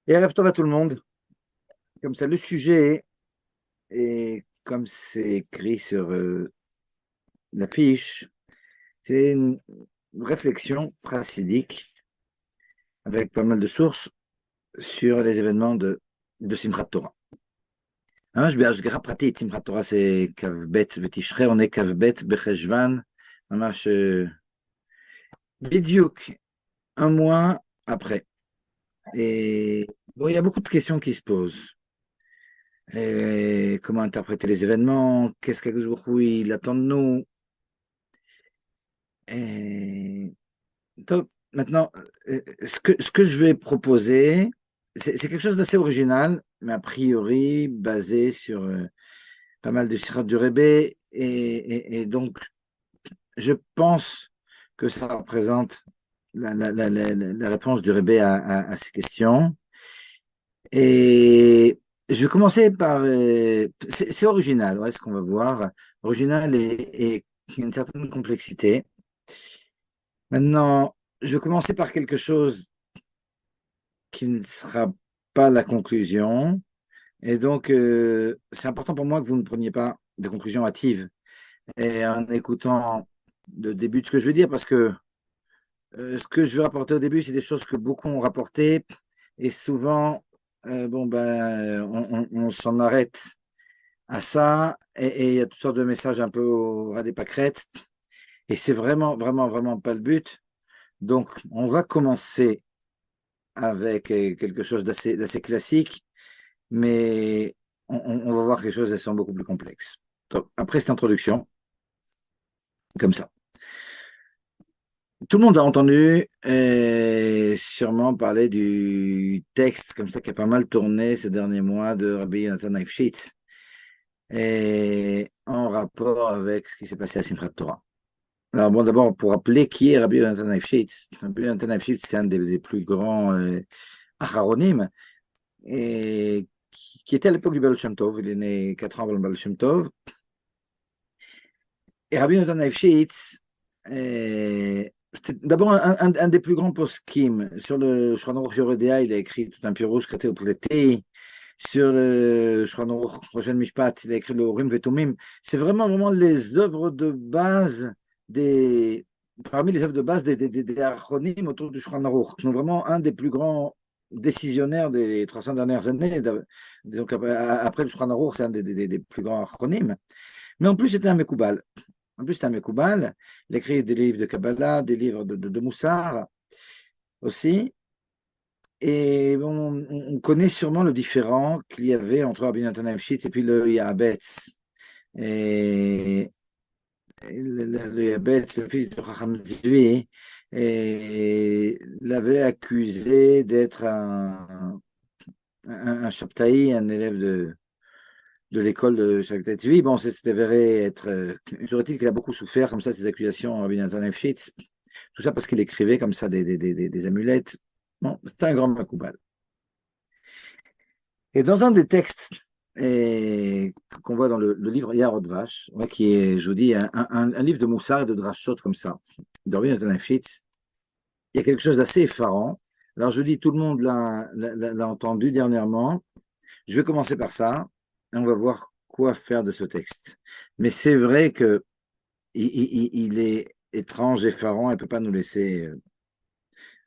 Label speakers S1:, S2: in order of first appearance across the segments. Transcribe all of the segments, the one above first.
S1: Et à toi à tout le monde. Comme ça, le sujet est comme c'est écrit sur la fiche, c'est une réflexion chassidique avec pas mal de sources sur les événements de Simchat Torah. השגחה פרטית, שמחת תורה זה כ"ב בתשרי, עונה כ"ב בחשוון, ממש בדיוק un mois après. Et bon, il y a beaucoup de questions qui se posent. Comment interpréter les événements? Qu'est-ce qu'Akadosh Baruch Hu, il attend de nous? Et... Donc, maintenant, ce que je vais proposer, c'est quelque chose d'assez original, mais a priori basé sur pas mal de sirat du Rebbe. Et donc, je pense que ça représente la réponse du Rebbe à ces questions. Et je vais commencer par... c'est original, ouais, ce qu'on va voir. Original et il y a une certaine complexité. Maintenant, je vais commencer par quelque chose qui ne sera pas la conclusion. Et donc, c'est important pour moi que vous ne preniez pas de conclusion hâtive et en écoutant le début de ce que je veux dire, parce que ce que je vais rapporter au début, c'est des choses que beaucoup ont rapportées. Et souvent, bon, ben, on s'en arrête à ça. Et il y a toutes sortes de messages un peu au ras des pâquerettes. Et c'est vraiment, vraiment, vraiment pas le but. Donc, on va commencer avec quelque chose d'assez classique, mais on va voir quelque chose qui sont beaucoup plus complexes. Donc, après cette introduction, comme ça. Tout le monde a entendu sûrement parler du texte comme ça qui a pas mal tourné ces derniers mois de Rabbi Yonatan Eifshitz et en rapport avec ce qui s'est passé à Simchat Torah. Alors bon, d'abord, pour rappeler qui est Rabbi Yonatan Eifshitz, Rabbi Yonatan Eifshitz, c'est un des plus grands acharonim et qui était à l'époque du Baal Shem Tov. Il est né 4 ans avant le Baal Shem Tov. Et Rabbi Yonatan Eifshitz, c'était d'abord un des plus grands poskim. Sur le Shulchan Aruch Yoredea, il a écrit tout un pirouche traité au Plété. Sur le Shulchan Aruch Rosh Mishpat, il a écrit le Urim Vetumim. C'est vraiment, vraiment les œuvres de base des, parmi les œuvres de base des Achronim autour du Shulchan Aruch. Donc vraiment un des plus grands décisionnaires des 300 dernières années. Donc après le Shulchan Aruch, c'est un des plus grands Achronim. Mais en plus, c'était un Mekoubal. En plus, c'est un Mekoubal. Il écrit des livres de Kabbalah, des livres de Moussar aussi. Et on connaît sûrement le différent qu'il y avait entre Rabbi Natan Eifshitz et puis le Yahabetz. Et le Yahabetz, le fils de Chacham Tzvi, et l'avait accusé d'être un Shabtai, un élève de l'école de Shabtai Tzvi. Bon, c'est avéré être... Toujours-il qu'il a beaucoup souffert comme ça, ces accusations, Rabbi Natan Eifshitz. Tout ça parce qu'il écrivait comme ça des amulettes. Bon, c'était un grand Makoubal. Et dans un des textes qu'on voit dans le livre Yarod Vash, ouais, qui est, je vous dis, un livre de Moussard et de Drashot comme ça, de Rabbi Natan Eifshitz, il y a quelque chose d'assez effarant. Alors je vous dis, tout le monde l'a entendu dernièrement. Je vais commencer par ça, et on va voir quoi faire de ce texte. Mais c'est vrai que il est étrange, effarant, et ne peut pas nous laisser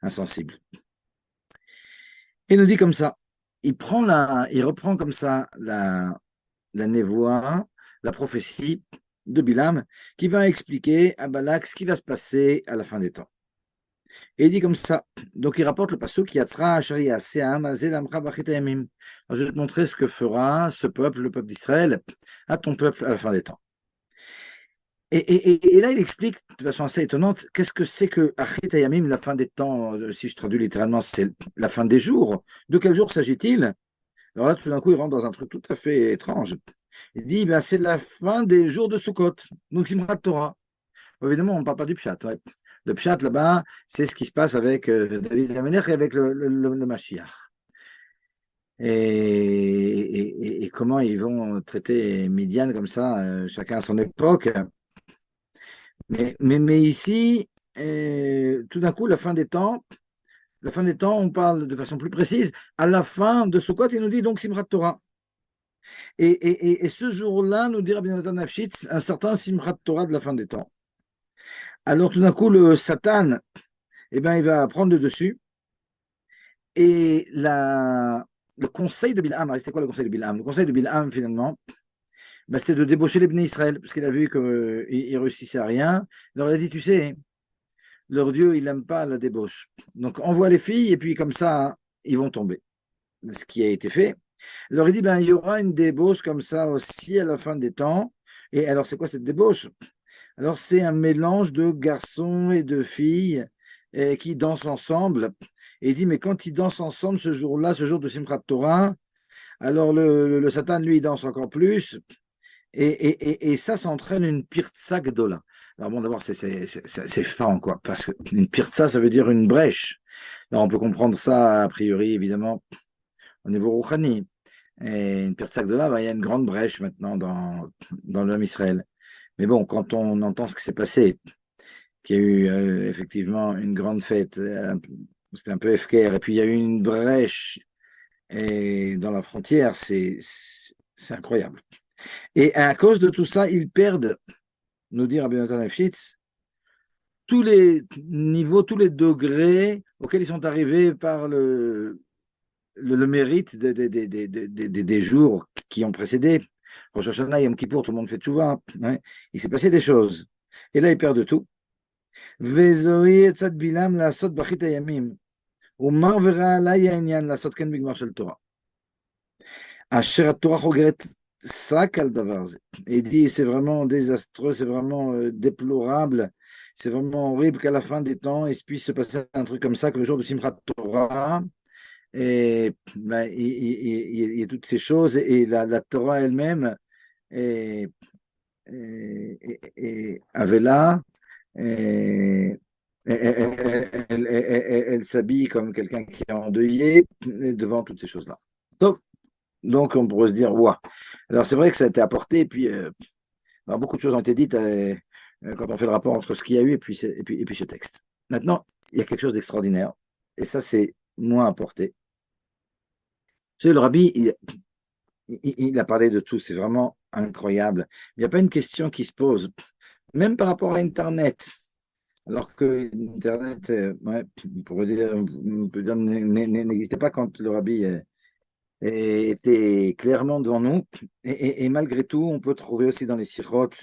S1: insensibles. Il nous dit comme ça, il reprend comme ça la névoie, la prophétie de Bilam, qui va expliquer à Balak ce qui va se passer à la fin des temps. Et il dit comme ça, donc il rapporte le passage qui Yatra Sharia Seam Azelamcha Bachit Yamim. Je vais te montrer ce que fera ce peuple, le peuple d'Israël, à ton peuple à la fin des temps. Et là, il explique de façon assez étonnante qu'est-ce que c'est que Achit Yamim, la fin des temps, si je traduis littéralement, c'est la fin des jours. De quel jour s'agit-il? Alors là, tout d'un coup, il rentre dans un truc tout à fait étrange. Il dit, ben, c'est la fin des jours de Sukkot, donc Simchat Torah. Évidemment, on ne parle pas du Pshat. Ouais. Le Pshat, là-bas, c'est ce qui se passe avec David Amelech et avec le Mashiach. Et comment ils vont traiter Midian comme ça, chacun à son époque. Mais ici, tout d'un coup, la fin des temps, La fin des temps, on parle de façon plus précise. À la fin de Sukkot, il nous dit donc Simchat Torah. Et ce jour-là, nous dit Rabbi Natan Nafshitz, un certain Simchat Torah de la fin des temps. Alors tout d'un coup, le Satan, eh ben, il va prendre le dessus. Et le conseil de Bilham, c'était quoi le conseil de Bilham? Le conseil de Bilham, finalement, ben, c'était de débaucher les Bnei Israël, parce qu'il a vu qu'ils ne réussissaient à rien. Alors il a dit, tu sais, leur Dieu, il n'aime pas la débauche. Donc envoie les filles, et puis comme ça, ils vont tomber. Ce qui a été fait. Alors il dit, ben, il y aura une débauche comme ça aussi à la fin des temps. Et alors, c'est quoi cette débauche? Alors, c'est un mélange de garçons et de filles qui dansent ensemble. Et il dit, mais quand ils dansent ensemble ce jour-là, ce jour de Simchat Torah, alors le Satan, lui, il danse encore plus. Et ça entraîne une pirtsa gdola. Alors bon, d'abord, c'est fin, quoi, parce qu'une pirtsa, ça veut dire une brèche. Alors, on peut comprendre ça, a priori, évidemment, au niveau rouhani. Et une pirtsa gdola, ben, il y a une grande brèche maintenant dans l'homme Israël. Mais bon, quand on entend ce qui s'est passé, qu'il y a eu effectivement une grande fête, c'était un peu FKR, et puis il y a eu une brèche dans la frontière, c'est incroyable. Et à cause de tout ça, ils perdent, nous dit Rabbi Natan Lefshitz, tous les niveaux, tous les degrés auxquels ils sont arrivés par le mérite des jours qui ont précédé. Rosh Hashanah, Yom Kippour, tout le monde fait tchouva. Hein. Il s'est passé des choses. Et là, ils perdent tout. וזוהי עצת בלעם לעשות באחרית הימים, ומר ורע עלי העניין לעשות כן בגמר של תורה. אשר התורה חוגרת רק על דבר זה. Il dit, c'est vraiment désastreux, c'est vraiment déplorable, c'est vraiment horrible qu'à la fin des temps, il puisse se passer un truc comme ça, que le jour de Simchat Torah, et, ben, il y a toutes ces choses, et la Torah elle-même avait là, et, elle s'habille comme quelqu'un qui est endeuillé devant toutes ces choses-là. Donc, on pourrait se dire, ouah. Alors, c'est vrai que ça a été apporté, et puis alors, beaucoup de choses ont été dites quand on fait le rapport entre ce qu'il y a eu et puis ce texte. Maintenant, il y a quelque chose d'extraordinaire, et ça, c'est moins apporté. Tu sais, le rabbi, il a parlé de tout, c'est vraiment incroyable. Il n'y a pas une question qui se pose, même par rapport à Internet. Alors que Internet, ouais, on peut dire, n'existait pas quand le rabbi était clairement devant nous. Et malgré tout, on peut trouver aussi dans les sirotes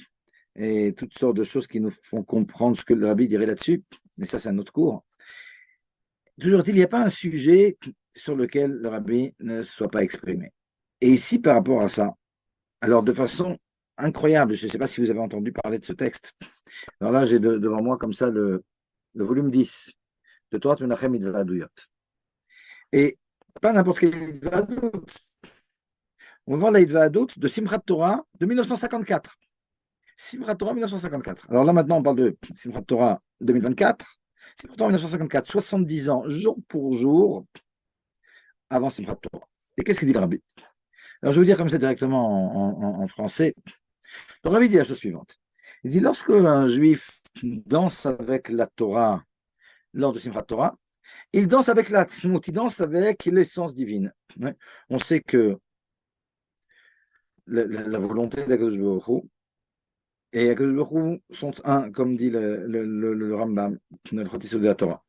S1: et toutes sortes de choses qui nous font comprendre ce que le rabbi dirait là-dessus. Mais ça, c'est un autre cours. Toujours est-il, il n'y a pas un sujet sur lequel le rabbi ne soit pas exprimé. Et ici, par rapport à ça, alors de façon incroyable, je ne sais pas si vous avez entendu parler de ce texte. Alors là, j'ai devant moi comme ça le volume 10 de Torah Menachem Idvaduyot. Et pas n'importe quel Idvadut. On va voir la Idvadut de Simchat Torah de 1954. Simchat Torah 1954. Alors là, maintenant, on parle de Simchat Torah 2024. Simchat Torah 1954, 70 ans, jour pour jour, avant Simchat Torah. Et qu'est-ce qu'il dit le Rabbi? Alors, je vais vous dire comme ça directement en français. Le Rabbi dit la chose suivante. Il dit, lorsque un juif danse avec la Torah lors de Simchat Torah, il danse avec la tzmut, il danse avec l'essence divine. On sait que la volonté d'Akadosh Baruch Hu et Akadosh Baruch Hu sont un, comme dit le Rambam, le Chotisot de la Torah.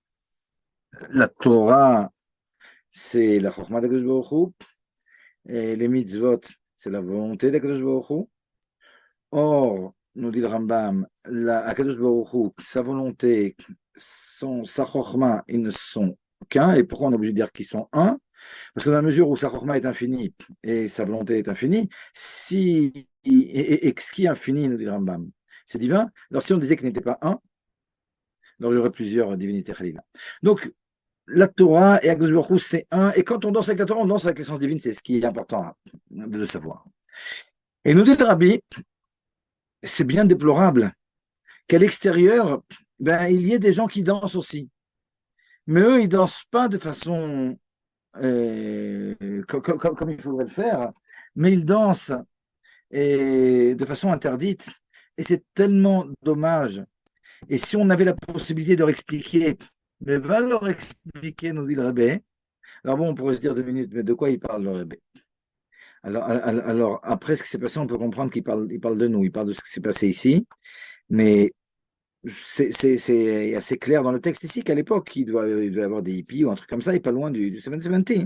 S1: La Torah, c'est la Chochma d'Akadosh Baruch Hu, et les mitzvot, c'est la volonté d'Akadosh Baruch Hu. Or, nous dit le Rambam, Akadosh Baruch Hu, sa volonté, sa Chochma, ils ne sont qu'un. Et pourquoi on est obligé de dire qu'ils sont un? Parce que dans la mesure où sa Chochma est infinie et sa volonté est infinie, et ce qui est infini, nous dit le Rambam, c'est divin. Alors si on disait qu'il n'était pas un, alors il y aurait plusieurs divinités Khalila. Donc, la Torah et Akadosh Baruch Hu, c'est un. Et quand on danse avec la Torah, on danse avec l'essence divine, c'est ce qui est important de le savoir. Et nous dit le Rabbi, c'est bien déplorable qu'à l'extérieur, ben, il y ait des gens qui dansent aussi. Mais eux, ils ne dansent pas de façon comme il faudrait le faire, mais ils dansent de façon interdite. Et c'est tellement dommage. Et si on avait la possibilité de leur expliquer mais va leur expliquer, nous dit le Rebbe. Alors bon, on pourrait se dire 2 minutes, mais de quoi il parle le Rebbe? Alors, après ce qui s'est passé, on peut comprendre il parle de nous, il parle de ce qui s'est passé ici, mais c'est assez clair dans le texte ici qu'à l'époque, il devait y avoir des hippies ou un truc comme ça, et pas loin du 770.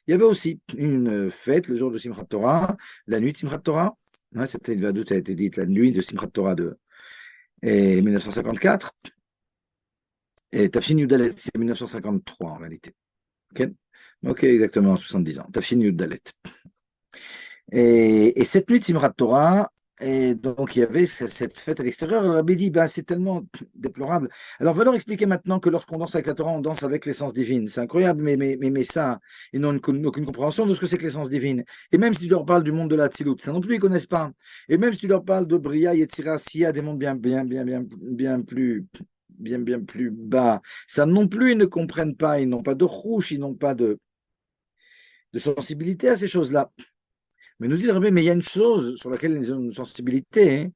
S1: Il y avait aussi une fête le jour de Simchat Torah, la nuit de Simchat Torah. Ouais, c'était, il a été dite la nuit de Simchat Torah de 1954. Et Tafshin Yudalet, c'est 1953 en réalité. Ok, ok, exactement, 70 ans. Tafshin Yudalet. Et cette nuit de Simchat Torah, et donc il y avait cette fête à l'extérieur. Le Rabbi dit, ben, c'est tellement déplorable. Alors, on va leur expliquer maintenant que lorsqu'on danse avec la Torah, on danse avec l'essence divine. C'est incroyable, mais ça, ils n'ont aucune compréhension de ce que c'est que l'essence divine. Et même si tu leur parles du monde de la Tzilut, ça non plus, ils ne connaissent pas. Et même si tu leur parles de Bria, Yetzira, Sia, des mondes bien plus bas, ça non plus, ils ne comprennent pas. Ils n'ont pas de rouge, ils n'ont pas de sensibilité à ces choses-là. Mais nous dit le Rabbi, mais il y a une chose sur laquelle ils ont une sensibilité, hein,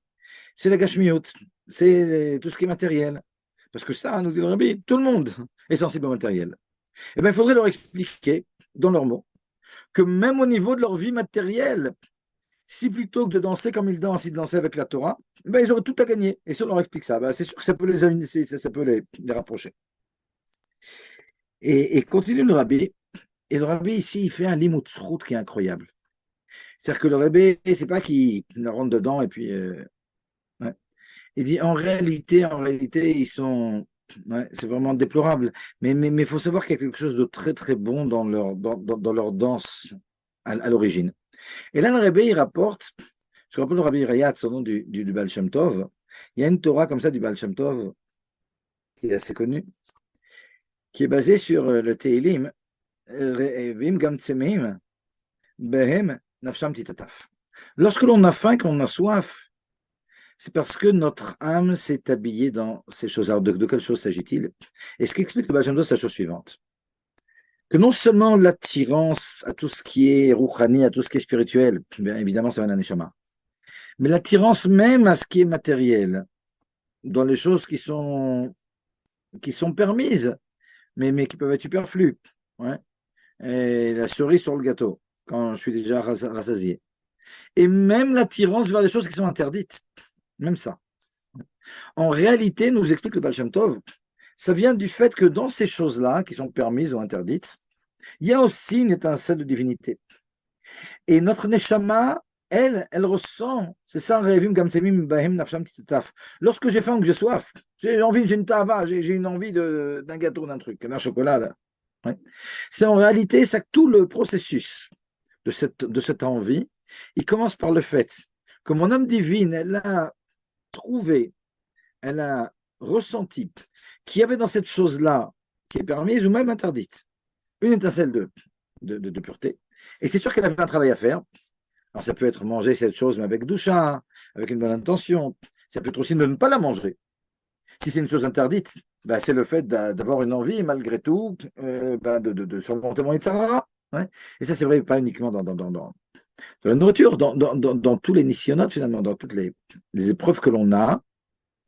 S1: c'est la gashmiut, c'est tout ce qui est matériel. Parce que ça, nous dit le Rabbi, tout le monde est sensible au matériel. Eh bien, il faudrait leur expliquer, dans leurs mots, que même au niveau de leur vie matérielle, si plutôt que de danser comme ils dansaient avec la Torah, ben, ils auraient tout à gagner. Et si on leur explique ça, ben, c'est sûr que ça peut ça peut les rapprocher. Et continue le Rabbi. Et le Rabbi, ici, il fait un limoutzrout qui est incroyable. C'est-à-dire que le Rebbe, c'est pas qu'il rentre dedans et puis. Ouais. Il dit en réalité, ils sont. Ouais, c'est vraiment déplorable. Mais faut savoir qu'il y a quelque chose de très très bon dans leur danse à l'origine. Et là, le Rebbe, il rapporte, je rappelle le Rabbi Rayat, son nom du Baal Shem Tov. Il y a une Torah comme ça du Baal Shem Tov qui est assez connue, qui est basée sur le Teilim, Vim Gam Tsemim, Behem Nafsham Titataf. Lorsque l'on a faim, qu'on a soif, c'est parce que notre âme s'est habillée dans ces choses. Alors, de quelle chose s'agit-il? Et ce qu'explique le Baal Shem Tov, c'est la chose suivante. Que non seulement l'attirance à tout ce qui est rouhani, à tout ce qui est spirituel, bien évidemment, c'est un neshama, mais l'attirance même à ce qui est matériel, dans les choses qui sont permises, mais qui peuvent être superflues. Ouais. Et la cerise sur le gâteau, quand je suis déjà rassasié. Et même l'attirance vers des choses qui sont interdites. Même ça. En réalité, nous explique le Baal Shem Tov, ça vient du fait que dans ces choses-là, qui sont permises ou interdites, il y a aussi une étincelle de divinité. Et notre Neshama, elle ressent, c'est ça, lorsque j'ai faim ou que j'ai soif, j'ai envie, j'ai une tava, j'ai une envie d'un gâteau, d'un truc, d'un chocolat. Là. Ouais. C'est en réalité ça, tout le processus de cette envie, il commence par le fait que mon âme divine, elle a trouvé, elle a ressenti qu'il y avait dans cette chose-là, qui est permise ou même interdite, une étincelle de pureté. Et c'est sûr qu'elle avait un travail à faire. Alors ça peut être manger cette chose, mais avec doucha, avec une bonne intention. Ça peut être aussi de ne pas la manger. Si c'est une chose interdite, ben, c'est le fait d'avoir une envie, malgré tout, ben, de surmonter mon Yitzhara. Ouais. Et ça, c'est vrai, pas uniquement dans la nourriture, dans tous les nissionotes, finalement, dans toutes les épreuves que l'on a.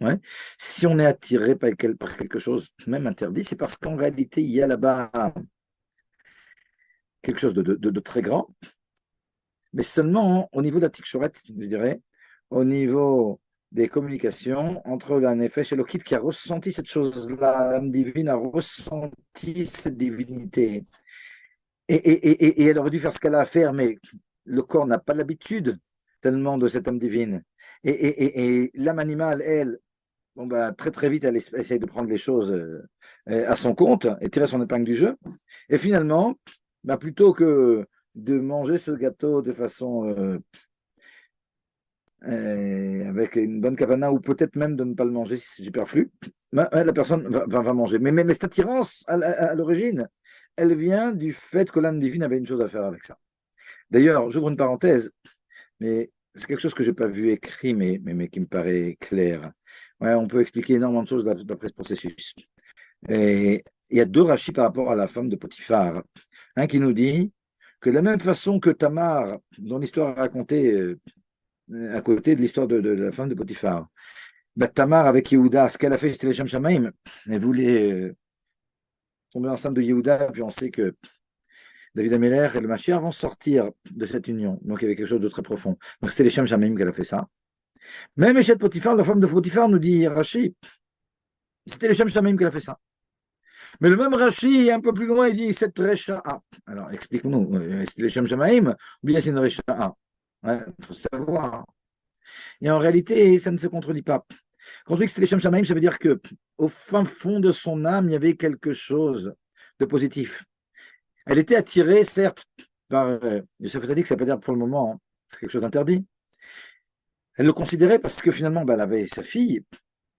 S1: Ouais. Si on est attiré par quelque chose, même interdit, c'est parce qu'en réalité, il y a là-bas quelque chose de très grand, mais seulement au niveau de la tikshoret, je dirais, au niveau des communications entre la nefesh et le kit qui a ressenti cette chose-là, l'âme divine a ressenti cette divinité. Et elle aurait dû faire ce qu'elle a à faire, mais le corps n'a pas l'habitude tellement de cette âme divine. Et l'âme animale, elle, bon ben, très très vite, elle essaye de prendre les choses à son compte et tirer son épingle du jeu. Et finalement, ben, plutôt que de manger ce gâteau de façon avec une bonne kavana, ou peut-être même de ne pas le manger si c'est superflu, ben, la personne va manger. Mais cette attirance, à l'origine, elle vient du fait que l'âme divine avait une chose à faire avec ça. D'ailleurs, j'ouvre une parenthèse, mais c'est quelque chose que je n'ai pas vu écrit, mais qui me paraît clair. Ouais, on peut expliquer énormément de choses d'après ce processus. Et il y a deux rachis par rapport à la femme de Potiphar. Un qui nous dit que de la même façon que Tamar, dont l'histoire est racontée à côté de l'histoire de la femme de Potiphar, bah, Tamar avec Yehuda, ce qu'elle a fait, c'était les Shem Shamaim. Elle voulait tombée enceinte de Yehuda, puis on sait que David Améler et le Mashiach vont sortir de cette union. Donc il y avait quelque chose de très profond. Donc c'était les Shem Shamaim qui a fait ça. Même Échet Potiphar, la femme de Potiphar, nous dit Rashi, c'était les Shem Shamaim qui a fait ça. Mais le même Rashi, un peu plus loin, il dit cette Recha'a. Alors explique-nous, c'était les Shem Shamaim ou bien c'est une Recha'a? Il faut savoir. Et en réalité, ça ne se contredit pas. Quand on dit que c'était les Shem Shamaim, ça veut dire que au fin fond de son âme, il y avait quelque chose de positif. Elle était attirée, certes, par Yosef Atzadik, ça veut dire pour le moment, hein, c'est quelque chose d'interdit. Elle le considérait parce que finalement, elle avait sa fille,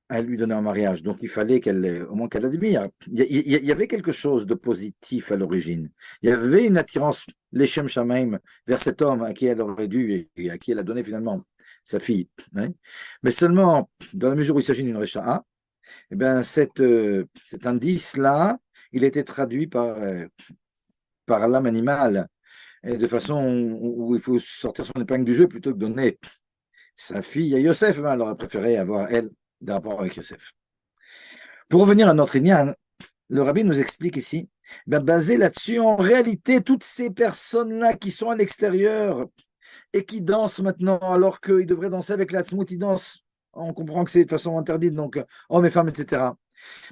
S1: elle lui donnait en mariage, donc il fallait au moins qu'elle l'admire. Il y avait quelque chose de positif à l'origine. Il y avait une attirance, l'Echem Shamaim, vers cet homme à qui elle aurait dû et à qui elle a donné finalement sa fille. Hein. Mais seulement, dans la mesure où il s'agit d'une Recha'a, eh ben, cet indice-là, il était traduit par l'âme animale, et de façon où il faut sortir son épingle du jeu plutôt que donner sa fille à Yosef. Ben, elle aurait préféré avoir, elle, des rapports avec Yosef. Pour revenir à notre Inyan, le rabbi nous explique ici, ben, basé là-dessus, en réalité, toutes ces personnes-là qui sont à l'extérieur et qui dansent maintenant alors qu'ils devraient danser avec la tzmout, ils dansent. On comprend que c'est de façon interdite, donc hommes et femmes, etc.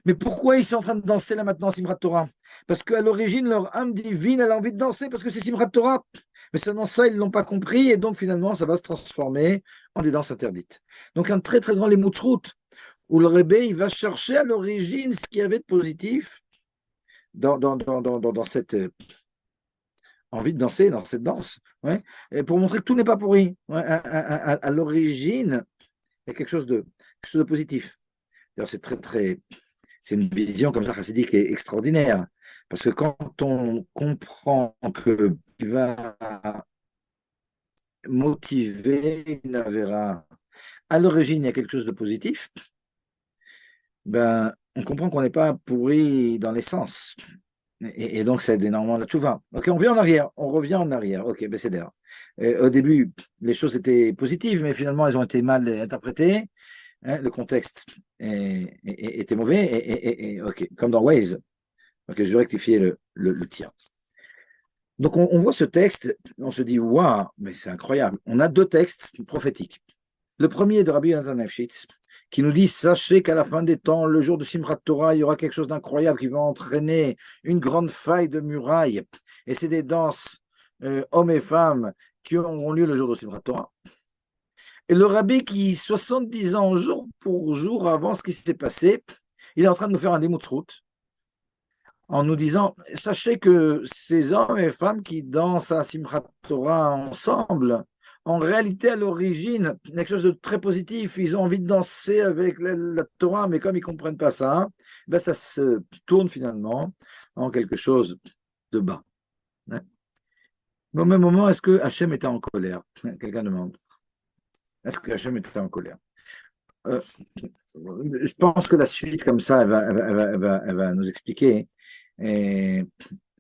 S1: Mais pourquoi ils sont en train de danser là maintenant, Simchat Torah? Parce qu'à l'origine, leur âme divine, elle a envie de danser parce que c'est Simchat Torah. Mais seulement ça, ils ne l'ont pas compris et donc finalement, ça va se transformer en des danses interdites. Donc un très très grand Lemoutzrout où le Rebbe, il va chercher à l'origine ce qu'il y avait de positif dans cette envie de danser, dans cette danse, ouais, et pour montrer que tout n'est pas pourri. Ouais, à l'origine, il y a quelque chose de positif. D'ailleurs, c'est une vision comme ça chassidique est extraordinaire. Parce que quand on comprend que il va motiver une avéra, à l'origine, il y a quelque chose de positif, ben, on comprend qu'on n'est pas pourri dans l'essence. Et donc, ça aide énormément la tchouva. Ok, on vient en arrière, on revient en arrière. Ok, ben c'est d'ailleurs. Au début, les choses étaient positives, mais finalement, elles ont été mal interprétées. Hein, le contexte était mauvais. Ok, comme dans Waze. Ok, je vais rectifier le tir. Donc, on voit ce texte, on se dit, waouh, mais c'est incroyable. On a deux textes prophétiques. Le premier de Rabbi Yonatan Efshitz, qui nous dit, sachez qu'à la fin des temps, le jour de Simchat Torah, il y aura quelque chose d'incroyable qui va entraîner une grande faille de muraille. Et c'est des danses hommes et femmes qui auront lieu le jour de Simchat Torah. Et le rabbi qui, 70 ans, jour pour jour, avant ce qui s'est passé, il est en train de nous faire un démoutsrout en nous disant, sachez que ces hommes et femmes qui dansent à Simchat Torah ensemble, en réalité, à l'origine, quelque chose de très positif. Ils ont envie de danser avec la Torah, mais comme ils ne comprennent pas ça, ben ça se tourne finalement en quelque chose de bas. Mais au même moment, est-ce que Hachem était en colère? Quelqu'un demande. Est-ce que Hachem était en colère? Je pense que la suite, comme ça, elle va nous expliquer. Et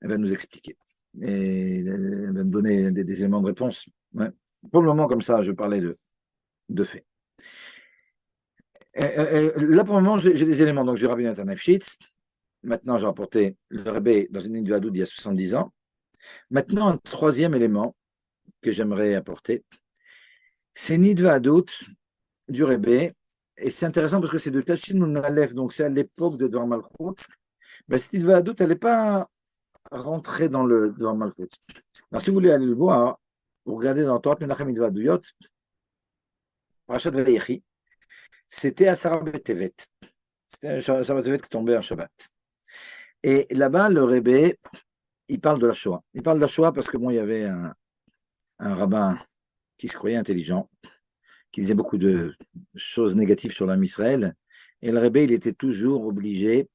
S1: elle va nous expliquer. Et elle va nous donner des éléments de réponse. Ouais. Pour le moment, comme ça, je parlais de faits. Là, pour le moment, j'ai des éléments. Donc, j'ai Rabbi Natan Efshitz. Maintenant, j'ai rapporté le Rebbe dans une ligne de Hadoud il y a 70 ans. Maintenant, un troisième élément que j'aimerais apporter, c'est Nidva Hadoud du Rebbe. Et c'est intéressant parce que c'est de Tachin Aleph, donc c'est à l'époque de Dvar Malchut. Mais cette Nidva Hadoud, elle n'est pas rentrée dans Malchut. Alors, si vous voulez aller le voir, vous regardez dans Torah Menachem Nidva Douyot, Parashat Vayechi, c'était à Sarah Tevet. C'était un Sarah Tevet qui tombait en Shabbat. Et là-bas, le Rebbe, il parle de la Shoah. Il parle de la Shoah parce que bon, il y avait un rabbin qui se croyait intelligent, qui disait beaucoup de choses négatives sur l'âme Israël. Et le Rebbe, il était toujours obligé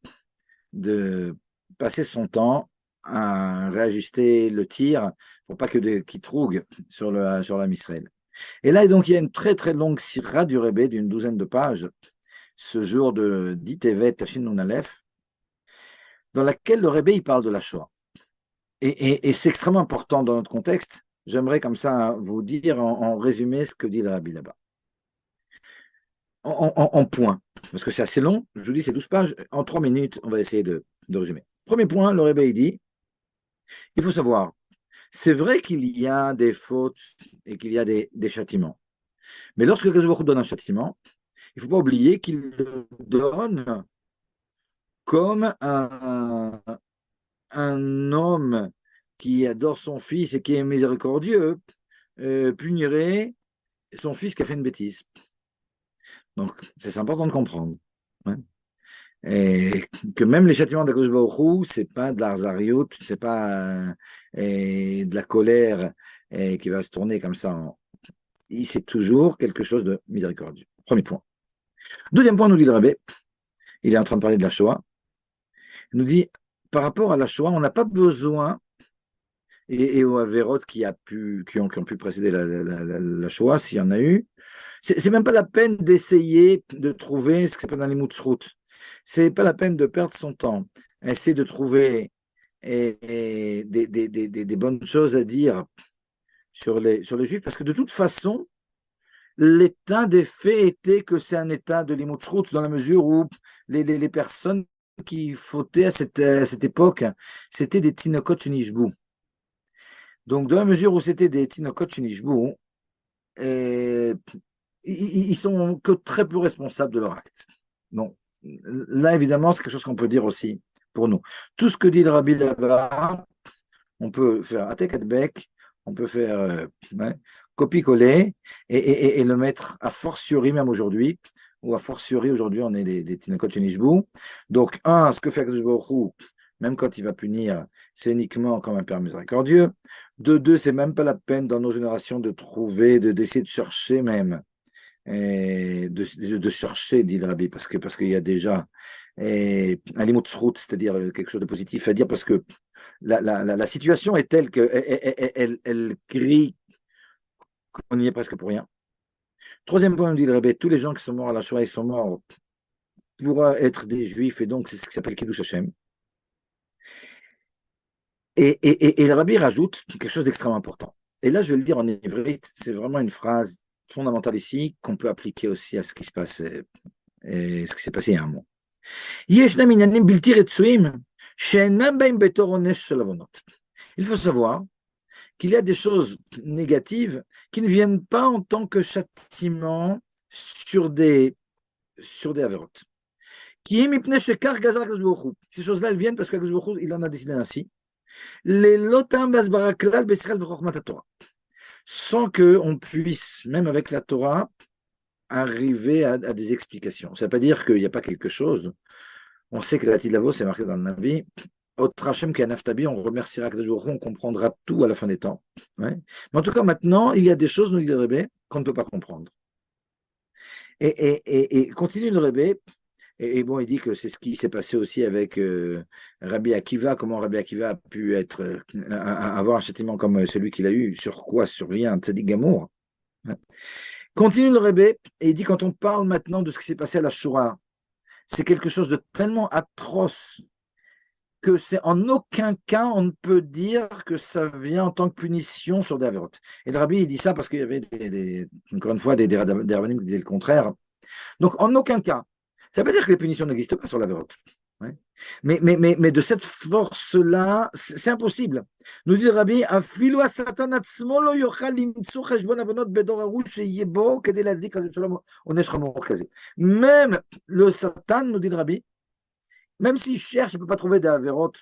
S1: de passer son temps à réajuster le tir pour pas qu'il trougue sur l'âme Israël. Et là, donc, il y a une très très longue sirah du Rebbe d'une douzaine de pages, ce jour de Ditevet Tafshin Nun Aleph, dans laquelle le Rebbe il parle de la Shoah. Et c'est extrêmement important dans notre contexte. J'aimerais comme ça vous dire en résumé ce que dit le Rabbi là-bas. En point, parce que c'est assez long. Je vous dis, c'est 12 pages. En 3 minutes, on va essayer de résumer. Premier point, le Rebbe dit, il faut savoir, c'est vrai qu'il y a des fautes et qu'il y a des châtiments. Mais lorsque Akadosh Baruch Hu donne un châtiment, il ne faut pas oublier qu'il le donne comme un homme qui adore son fils et qui est miséricordieux punirait son fils qui a fait une bêtise. Donc, c'est important de comprendre. Ouais. Et que même les châtiments d'Akadosh Baruch Hu, c'est pas de l'Arzariout, c'est pas de la colère qui va se tourner comme ça. C'est toujours quelque chose de miséricordieux. Premier point. Deuxième point, nous dit le Rebbe, il est en train de parler de la Shoah. Il nous dit, par rapport à la Shoah, on n'a pas besoin, et aux Averot qui ont pu précéder la Shoah, s'il y en a eu, c'est même pas la peine d'essayer de trouver ce qui s'appelle dans les Moutzrout. C'est pas la peine de perdre son temps. Essayer de trouver des bonnes choses à dire sur les Juifs, parce que de toute façon, l'état des faits était que c'est un état de l'Imotzrout dans la mesure où les personnes qui fautaient à cette époque, c'était des Tinokot Shinishbu. Donc, dans la mesure où c'était des Tinokot Shinishbu, ils sont que très peu responsables de leur acte. Donc, là, évidemment, c'est quelque chose qu'on peut dire aussi pour nous. Tout ce que dit le Rabbi là-bas, on peut faire atek adbek, on peut faire copier-coller et le mettre a fortiori même aujourd'hui, ou a fortiori aujourd'hui, on est des Tinokot Shenishbu. Donc, ce que fait Akadosh Baruch Hu, même quand il va punir, c'est uniquement comme un père miséricordieux. Deux, c'est même pas la peine dans nos générations de trouver, d'essayer de chercher même, de chercher, dit le Rabbi, parce qu'il y a déjà un limoutzrout, c'est-à-dire quelque chose de positif à dire, parce que la situation est telle qu'elle elle crie qu'on y est presque pour rien. Troisième point, dit le Rebbe, tous les gens qui sont morts à la Shoah, ils sont morts pour être des juifs, et donc c'est ce qui s'appelle Kiddush Hashem. Et le Rabbi rajoute quelque chose d'extrêmement important. Et là, je vais le dire en hébreu, c'est vraiment une phrase fondamentale ici qu'on peut appliquer aussi à ce qui se passe, et ce qui s'est passé il y a un mois. Il faut savoir qu'il y a des choses négatives qui ne viennent pas en tant que châtiment sur des avérotes. Ces choses-là, elles viennent parce que il en a décidé ainsi. Sans qu'on puisse, même avec la Torah, arriver à des explications. Ça ne veut pas dire qu'il n'y a pas quelque chose. On sait que la Tilavo, c'est marqué dans le Navi. Autre Hachem qui a Naftabi, on remerciera que on comprendra tout à la fin des temps. Ouais. Mais en tout cas, maintenant, il y a des choses, nous dit le Rebbe, qu'on ne peut pas comprendre. Et continue le Rebbe, et bon, il dit que c'est ce qui s'est passé aussi avec Rabbi Akiva, comment Rabbi Akiva a pu avoir un châtiment comme celui qu'il a eu, sur quoi? Sur rien, Tzadik Gamour. Ouais. Continue le Rebbe, et il dit quand on parle maintenant de ce qui s'est passé à la Shoah, c'est quelque chose de tellement atroce que c'est en aucun cas on ne peut dire que ça vient en tant que punition sur des avérotes. Et le Rabbi il dit ça parce qu'il y avait encore une fois des rabbinim qui disaient le contraire. Donc en aucun cas, ça ne veut pas dire que les punitions n'existent pas sur l'avérote. Ouais. Mais de cette force-là, c'est impossible. Nous dit le Rabbi, même le Satan, nous dit le Rabbi, même s'il cherche, il ne peut pas trouver des avérotes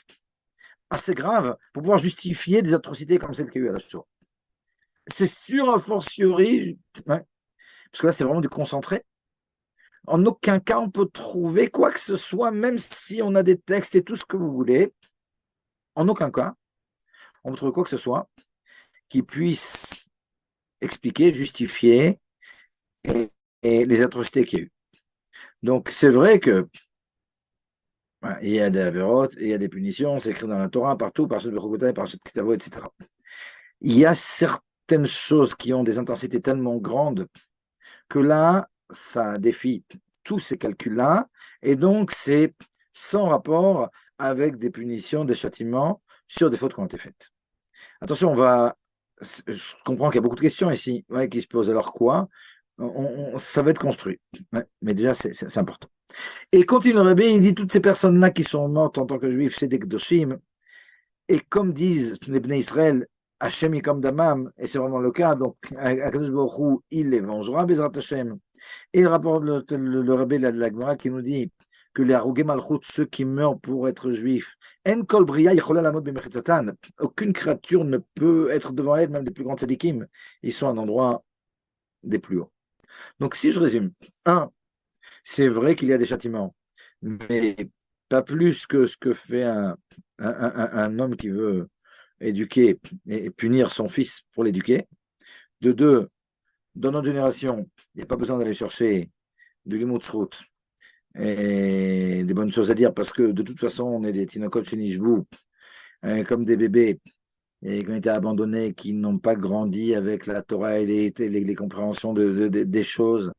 S1: assez graves pour pouvoir justifier des atrocités comme celles qu'il y a eu à la Shoah. C'est sûr, a fortiori, ouais, parce que là, c'est vraiment du concentré. En aucun cas, on peut trouver quoi que ce soit, même si on a des textes et tout ce que vous voulez. En aucun cas, on peut trouver quoi que ce soit qui puisse expliquer, justifier et les atrocités qu'il y a eu. Donc, c'est vrai que il y a des avérotes, il y a des punitions, c'est écrit dans la Torah, partout, par ceux de Chogotai, par ceux de Kitavo, etc. Il y a certaines choses qui ont des intensités tellement grandes que là, ça défie tous ces calculs-là, et donc c'est sans rapport avec des punitions, des châtiments sur des fautes qui ont été faites. Attention, je comprends qu'il y a beaucoup de questions ici qui se posent. Alors quoi? ça va être construit. Ouais, mais déjà, c'est important. Et continue le Rabbi, il dit toutes ces personnes-là qui sont mortes en tant que juifs, c'est des Kedoshim. Et comme disent les Bnei Israël, Hachem est comme Damam, et c'est vraiment le cas, donc Akadosh Baruch Hu, il les vengera, Bezrat Hachem. Et il rapporte le Rabbi de la Gemara qui nous dit que les Harugé Malchut, ceux qui meurent pour être juifs, En kol bria yichola lamod b'mechitzatan. Aucune créature ne peut être devant elle, même les plus grands tzadikim. Ils sont à un endroit des plus hauts. Donc si je résume, un, c'est vrai qu'il y a des châtiments, mais pas plus que ce que fait un homme qui veut éduquer et punir son fils pour l'éduquer. De deux, dans notre génération, il n'y a pas besoin d'aller chercher de l'imotsrout et des bonnes choses à dire parce que de toute façon, on est des tinokot chez Nishbou, comme des bébés et qui ont été abandonnés, qui n'ont pas grandi avec la Torah et les compréhensions des choses.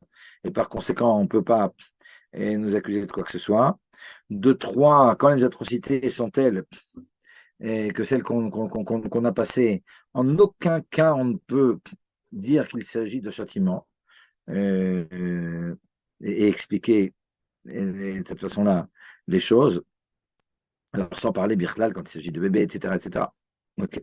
S1: Et par conséquent, on ne peut pas nous accuser de quoi que ce soit. De trois, quand les atrocités sont telles et que celles qu'on a passées, en aucun cas on ne peut dire qu'il s'agit de châtiment et expliquer de cette façon-là les choses. Alors sans parler birklal quand il s'agit de bébés, etc., etc. Ok.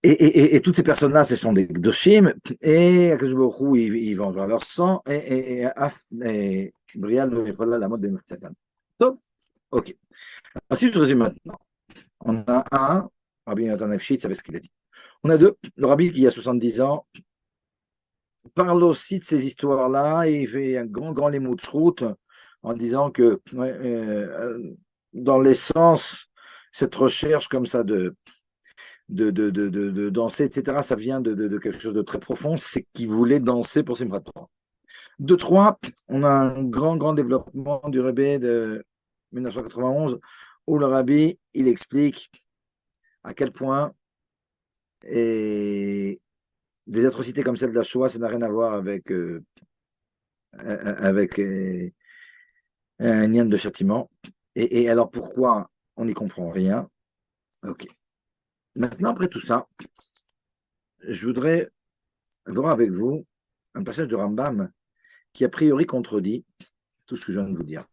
S1: Et toutes ces personnes-là, ce sont des Gdoshim, et Akadosh Baruch Hu, ils vont vers leur sang, et Brial ne la mode de Satan. Donc, ok. Alors, si je résume maintenant, on a un, Rabbi Nathan Efshitz, savez ce qu'il a dit. On a deux, le Rabbi qui a 70 ans, parle aussi de ces histoires-là, et il fait un grand lémoutzrout en disant que, ouais, dans l'essence, cette recherche comme ça de danser, etc., ça vient de quelque chose de très profond, c'est qu'il voulait danser pour Simchat Torah. De trois, on a un grand développement du Rebbe de 1991, où le Rabbi, il explique à quel point des atrocités comme celle de la Shoah, ça n'a rien à voir avec un lien de châtiment. Et alors pourquoi on n'y comprend rien? Ok. Maintenant, après tout ça, je voudrais voir avec vous un passage de Rambam qui a priori contredit tout ce que je viens de vous dire.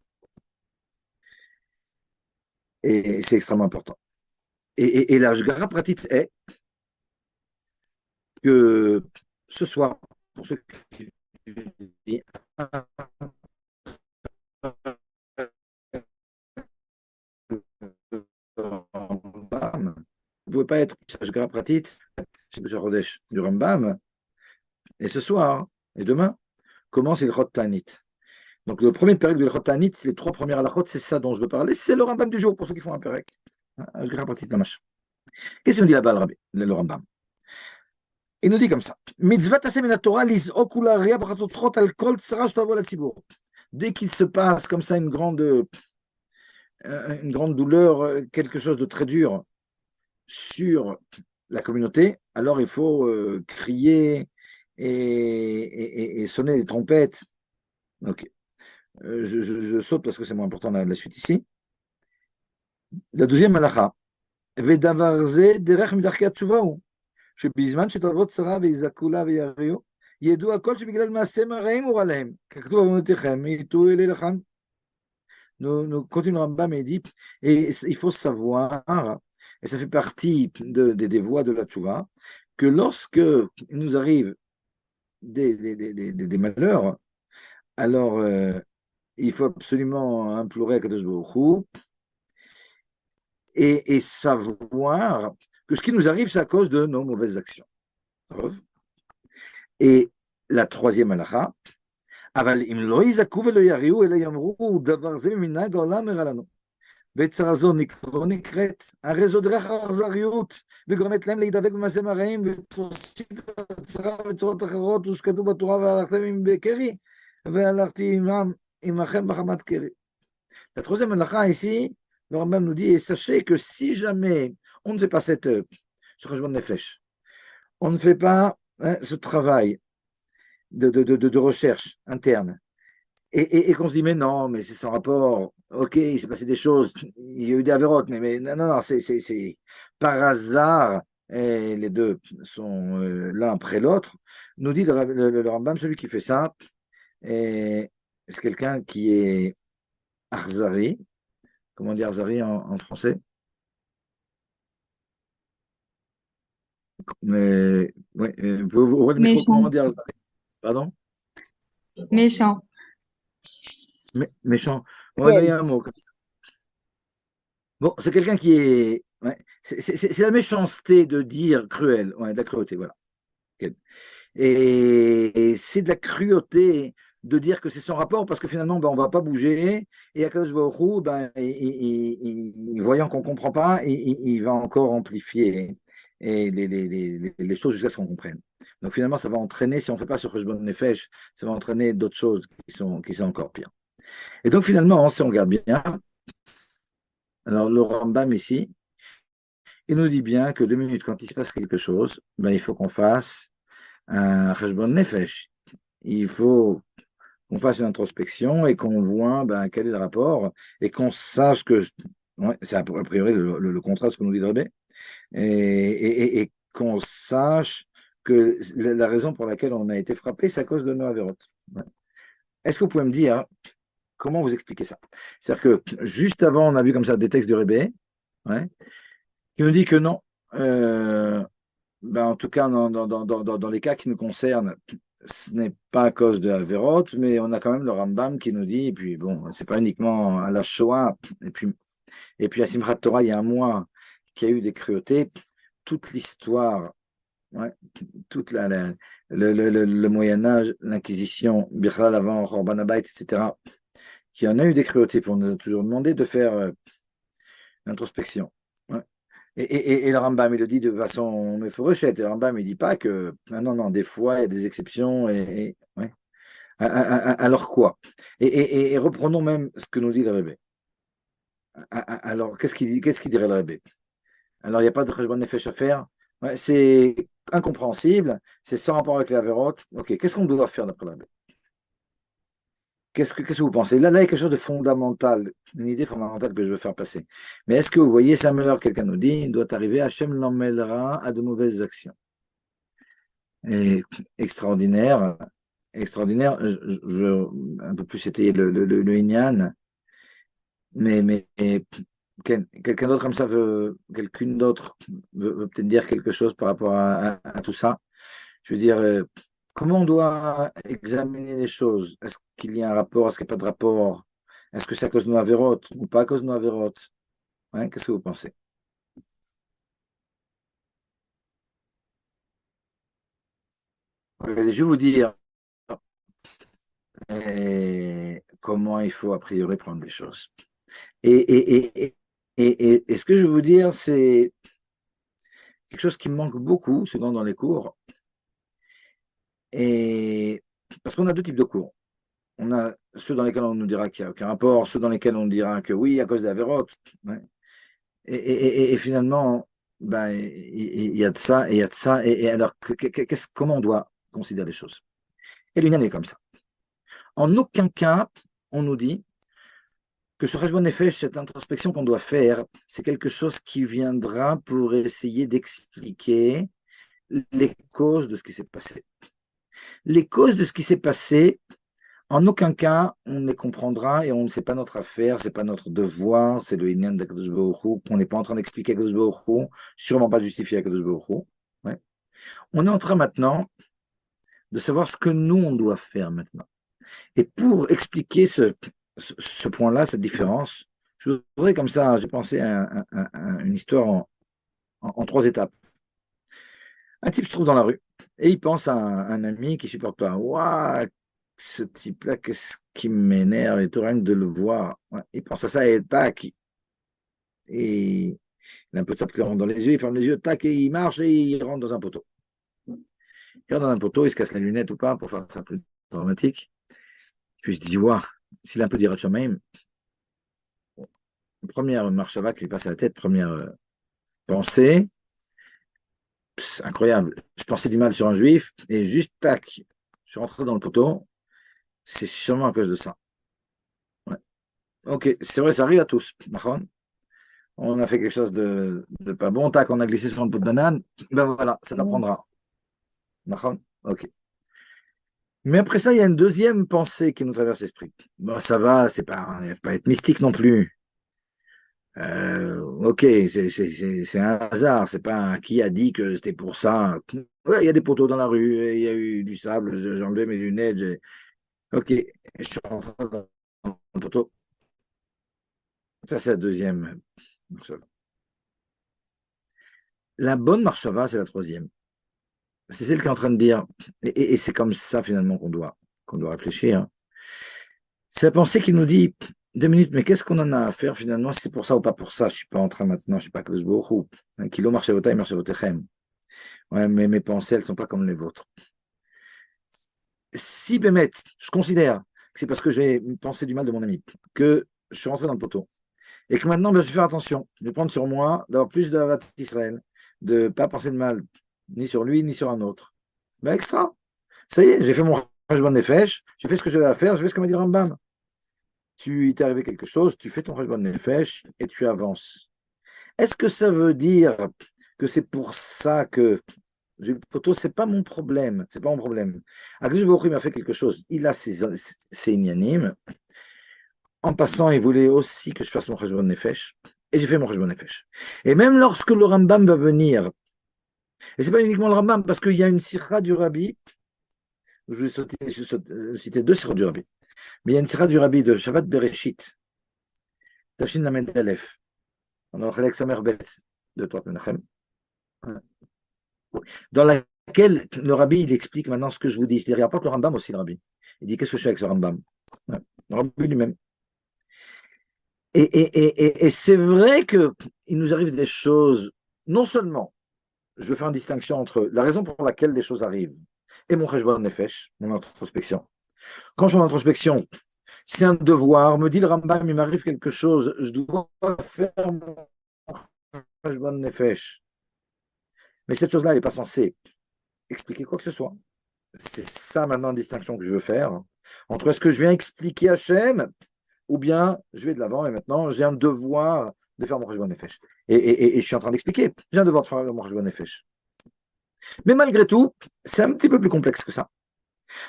S1: Et c'est extrêmement important. Et la Shgara Pratit est que ce soir, pour ceux qui Rambam, vous ne pouvez pas être Shgara Pratit, c'est le Rodesh du Rambam, et ce soir et demain commence le Chot Ta'anit. Donc le premier pérec du Chot Ta'anit, les trois premières halachot, c'est ça dont je veux parler, c'est le Rambam du jour pour ceux qui font un pérec. Shgara Pratit Lamash. Qu'est-ce qu'il nous dit là-bas le Rambam? Il nous dit comme ça. Mitzvah taseh min Torah liz'ok ulariah b'chatzotzot al kol tzara shtavo l'tzibur. Dès qu'il se passe comme ça une grande douleur, quelque chose de très dur sur la communauté, alors il faut crier et sonner les trompettes. Ok. Je saute parce que c'est moins important la suite ici. La deuxième halakha. Vedavar ze derech midarkei atzuvahu. שבזמן שתבוא צרה ויזעקו לה ויריעו, ידעו הכל שבגלל מעשיהם הרעים הורע להם, ככתוב בעוונותיכם, יטו אלי לכם. Nous continuons Rambam et dit, et il faut savoir, et ça fait partie des voies de la tchouva, que lorsque il nous arrive des malheurs, alors il faut absolument implorer à Kadosh Baruch Hu et savoir que ce qui nous arrive, c'est à cause de nos mauvaises actions. Et la troisième halakha, אבל אם לא יזעקו ולא יריעו, אלא יאמרו, דבר זה ממנהג העולם הרע לנו. וצרה זו נקראת, הרי זו דרך האכזריות, וגורמת להם להידבק במעשיהם הרעים, ותוסיף הצרה וצורות אחרות, ושכתוב בתורה, והלכתם עם בקרי, והלכתי עמכם בחמת קרי. La troisième halakha ici, le Rambam nous dit, et sachez que si jamais on ne fait pas ce changement de nefesh, on ne fait pas ce travail de recherche interne, et qu'on se dit, mais non, mais c'est sans rapport, ok, il s'est passé des choses, il y a eu des avérotes, mais non, c'est par hasard et les deux sont l'un après l'autre, nous dit le Rambam, celui qui fait ça, et c'est quelqu'un qui est Arzari. Comment dire Arzari en français? Mais, ouais, vous ouvrez le micro, comment
S2: Méchant,
S1: dire Arzari? Pardon?
S2: méchant,
S1: Méchant. Ouais, non, il y
S2: cruel.
S1: a un mot. Bon, c'est quelqu'un qui est. Ouais, c'est la méchanceté de dire cruel. Ouais, de la cruauté, voilà. Ok. Et c'est de la cruauté de dire que c'est son rapport parce que finalement, ben, on ne va pas bouger. Et Akadosh Baruch Hu, ben, voyant qu'on ne comprend pas, il va encore amplifier les choses jusqu'à ce qu'on comprenne. Donc finalement, ça va entraîner, si on ne fait pas ce Cheshbon Nefesh, ça va entraîner d'autres choses qui sont encore pires. Et donc finalement, si on regarde bien, alors le Rambam ici, il nous dit bien que 2 minutes, quand il se passe quelque chose, ben, il faut qu'on fasse un Cheshbon Nefesh. Il faut qu'on fasse une introspection et qu'on voit ben, quel est le rapport et qu'on sache que, ouais, c'est a priori le contraire de ce que nous dit Rebbe, et qu'on sache que la raison pour laquelle on a été frappé, c'est à cause de nos avérotes. Ouais. Est-ce que vous pouvez me dire comment vous expliquez ça? C'est-à-dire que juste avant, on a vu comme ça des textes de Rebbe, ouais, qui nous dit que non. Ben, en tout cas, dans les cas qui nous concernent, ce n'est pas à cause de Averot, mais on a quand même le Rambam qui nous dit, et puis bon, c'est pas uniquement à la Shoah, et puis à Simchat Torah, il y a un mois, qu'il y a eu des cruautés, toute l'histoire, ouais, toute le Moyen-Âge, l'Inquisition, Birchal avant, Khorban Habait, etc., qui en a eu des cruautés pour nous toujours demander de faire l'introspection. Ouais. Et le Rambam, il le dit de façon méphorochette. Le Rambam, il dit pas que, ah non, non, des fois, il y a des exceptions. Ouais. Alors quoi? Et reprenons même ce que nous dit le Rebbe. Alors, qu'est-ce qu'il dirait le Rebbe? Alors, il n'y a pas de cheshbon nefesh à faire. Ouais, c'est incompréhensible. C'est sans rapport avec la vérote. OK, qu'est-ce qu'on doit faire d'après le Rebbe? Qu'est-ce que vous pensez? Là, il y a quelque chose de fondamental, une idée fondamentale que je veux faire passer. Mais est-ce que vous voyez, Samuel, quelqu'un nous dit, il doit arriver, Hachem l'emmènera à de mauvaises actions. Et extraordinaire, extraordinaire, un peu plus c'était le Inyan, mais quelqu'un d'autre comme ça quelqu'une d'autre veut peut-être dire quelque chose par rapport à tout ça. Je veux dire, comment on doit examiner les choses? Est-ce qu'il y a un rapport? Est-ce qu'il n'y a pas de rapport? Est-ce que c'est à cause de nos avérotes ou pas à cause de nos avérotes? Ouais, qu'est-ce que vous pensez? Je vais vous dire comment il faut a priori prendre les choses. Et, et, et, et ce que je veux vous dire, c'est quelque chose qui me manque beaucoup, souvent dans les cours, et parce qu'on a deux types de cours. On a ceux dans lesquels on nous dira qu'il n'y a aucun rapport, ceux dans lesquels on dira que oui, à cause des avérotes. Ouais. Et finalement, ben, il y a de ça, et il y a de ça, et alors, comment on doit considérer les choses? Et l'union est comme ça. En aucun cas, on nous dit que ce Rajbon Nefesh, cette introspection qu'on doit faire, c'est quelque chose qui viendra pour essayer d'expliquer les causes de ce qui s'est passé. Les causes de ce qui s'est passé, en aucun cas, on les comprendra et on ne sait pas notre affaire, c'est pas notre devoir, c'est le Inyan d'Akadosh Baruch Hu, qu'on n'est pas en train d'expliquer à Akadosh Baruch Hu, sûrement pas de justifier à Akadosh Baruch Hu. Ouais. On est en train maintenant de savoir ce que nous, on doit faire maintenant. Et pour expliquer ce point-là, cette différence, je voudrais comme ça, j'ai pensé à une histoire en 3 étapes. Un type se trouve dans la rue et il pense à un ami qui supporte pas. Waouh, ce type-là, qu'est-ce qui m'énerve et tout rien que de le voir. Ouais, il pense à ça et tac, et il a un peu de ça qui le rentre dans les yeux, il ferme les yeux, tac, et il marche et il rentre dans un poteau. Il rentre dans un poteau, il se casse la lunette ou pas, pour faire ça plus dramatique. Puis il se dit, waouh, s'il a un peu d'Irat Shamayim, première marche qui lui passe à la tête, première pensée, c'est incroyable. Je pensais du mal sur un juif et juste tac, je suis rentré dans le poteau. C'est sûrement à cause de ça. Ouais. Ok, c'est vrai, ça arrive à tous. D'accord. on a fait quelque chose de pas bon, tac, on a glissé sur un pot de banane, ben voilà, ça
S2: Ouais.
S1: t'apprendra. D'accord. Ok. Mais après ça, il y a une deuxième pensée qui nous traverse l'esprit. Bon, ça va, c'est pas, il faut pas être mystique non plus. Ok, c'est un hasard, c'est pas un qui a dit que c'était pour ça. Ouais, il y a des poteaux dans la rue, il y a eu du sable, j'ai enlevé mes lunettes. Ok, je suis rentré dans le poteau. Ça, c'est la deuxième. La bonne marshava, c'est la troisième. C'est celle qui est en train de dire, et c'est comme ça finalement qu'on doit réfléchir. C'est la pensée qui nous dit, 2 minutes, mais qu'est-ce qu'on en a à faire finalement, si c'est pour ça ou pas pour ça? Je suis pas en train maintenant, je suis pas Kadosh Baruch Hu. Un kilo marchavota et marchavotechem. Ouais, mais mes pensées, elles sont pas comme les vôtres. Si Bémet, je considère que c'est parce que j'ai pensé du mal de mon ami, que je suis rentré dans le poteau, et que maintenant, ben, je vais faire attention, je vais prendre sur moi d'avoir plus de Havat Israël, de ne pas penser de mal, ni sur lui, ni sur un autre. Ben, extra. Ça y est, j'ai fait mon Khashbon Nefesh, j'ai fait ce que j'avais à faire, je fais ce que m'a dit le Rambam. Il t'est arrivé quelque chose, tu fais ton Khashbon Nefesh et tu avances. Est-ce que ça veut dire que c'est pour ça que j'ai le poteau, c'est pas mon problème, c'est pas mon problème. Akadosh Baruch Hu m'a fait quelque chose, il a ses inyanim. En passant, il voulait aussi que je fasse mon Khashbon Nefesh, et j'ai fait mon Khashbon Nefesh. Et même lorsque le Rambam va venir, et c'est pas uniquement le Rambam, parce qu'il y a une sira du Rabbi, je vais citer deux siras du Rabbi, mais il y a une sira du Rabbi de Shabbat Bereshit, Tafshin Lamed Aleph, on a le Chalek Samer Bet de Torah Menachem, dans laquelle le Rabbi il explique maintenant ce que je vous dis. C'est-à-dire, il rapporte le Rambam aussi, le Rabbi. Il dit qu'est-ce que je fais avec ce Rambam? Ouais. Le Rabbi lui-même. Et c'est vrai qu'il nous arrive des choses, non seulement, je fais une distinction entre la raison pour laquelle les choses arrivent et mon Cheshbon Nefesh, mon introspection. Quand je suis en introspection, c'est un devoir, me dit le Rambam, il m'arrive quelque chose, je dois faire mon Cheshbon Nefesh. Mais cette chose-là, elle n'est pas censée expliquer quoi que ce soit. C'est ça maintenant la distinction que je veux faire entre est-ce que je viens expliquer Hachem ou bien je vais de l'avant et maintenant j'ai un devoir de faire mon Khashbon Nefesh. Et je suis en train d'expliquer, j'ai un devoir de faire mon Khashbon Nefesh. Mais malgré tout, c'est un petit peu plus complexe que ça.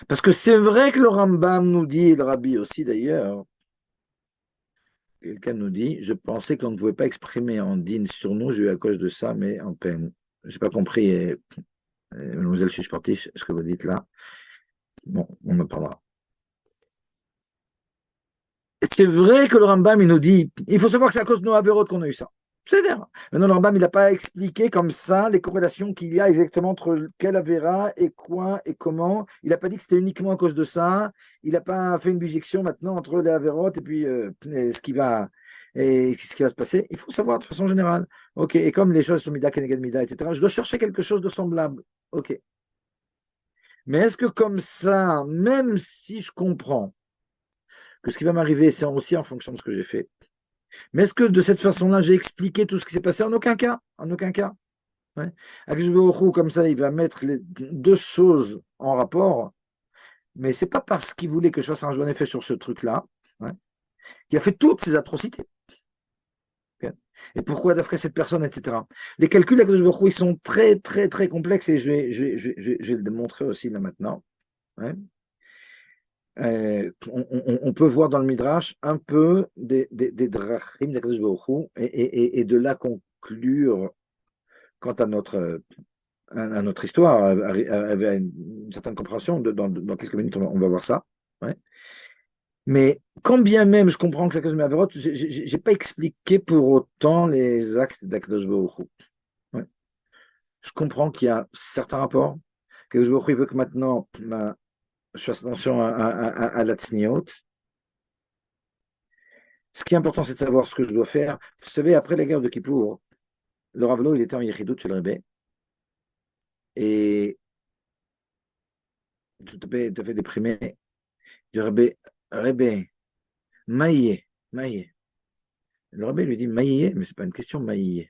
S1: Parce que c'est vrai que le Rambam nous dit, et le Rabbi aussi d'ailleurs, quelqu'un nous dit, je pensais qu'on ne pouvait pas exprimer en din sur nous, j'ai eu à cause de ça, mais en peine. Je n'ai pas compris, mademoiselle Chichpartiche, ce que vous dites là. Bon, on en parlera. C'est vrai que le Rambam, il nous dit, il faut savoir que c'est à cause de nos Averot qu'on a eu ça. C'est-à-dire, maintenant, le Rambam, il n'a pas expliqué comme ça les corrélations qu'il y a exactement entre quel Avera et quoi et comment. Il n'a pas dit que c'était uniquement à cause de ça. Il n'a pas fait une bijection maintenant entre les Averot et puis ce qui va se passer. Il faut savoir de façon générale. Ok, et comme les choses sont Mida, Keneged Mida, etc., je dois chercher quelque chose de semblable. Ok. Mais est-ce que comme ça, même si je comprends que ce qui va m'arriver, c'est aussi en fonction de ce que j'ai fait. Mais est-ce que de cette façon-là, j'ai expliqué tout ce qui s'est passé? En aucun cas. En aucun cas. Ouais. Akadosh Baruch Hu, comme ça, il va mettre les deux choses en rapport, mais c'est pas parce qu'il voulait que je fasse un joint effet sur ce truc-là, ouais, qu'il a fait toutes ces atrocités. Okay. Et pourquoi d'après cette personne, etc. Les calculs d'Akadosh Baruch Hu, ils sont très, très, très complexes et je vais le démontrer aussi là maintenant. Ouais. On peut voir dans le Midrash un peu des drachim d'Akadosh Baruch Hu et de là conclure quant à notre histoire, à une certaine compréhension. Dans quelques minutes, on va voir ça. Ouais. Mais quand bien même je comprends que c'est à cause de mes avérotes, je n'ai pas expliqué pour autant les actes d'Akadosh Baruch Hu. Ouais. Je comprends qu'il y a certains rapports. Qu'Akadosh Baruch Hu veut que maintenant, je fasse attention à la tzniot. Ce qui est important, c'est de savoir ce que je dois faire. Vous savez, après la guerre de Kippour, le Ravlo, il était en Yechidout chez le Rebbe. Et tout à fait déprimé. Du Rebbe, Rebbe, Maïe, Maïe. Le Rebbe lui dit Maïe, mais ce n'est pas une question Maïe.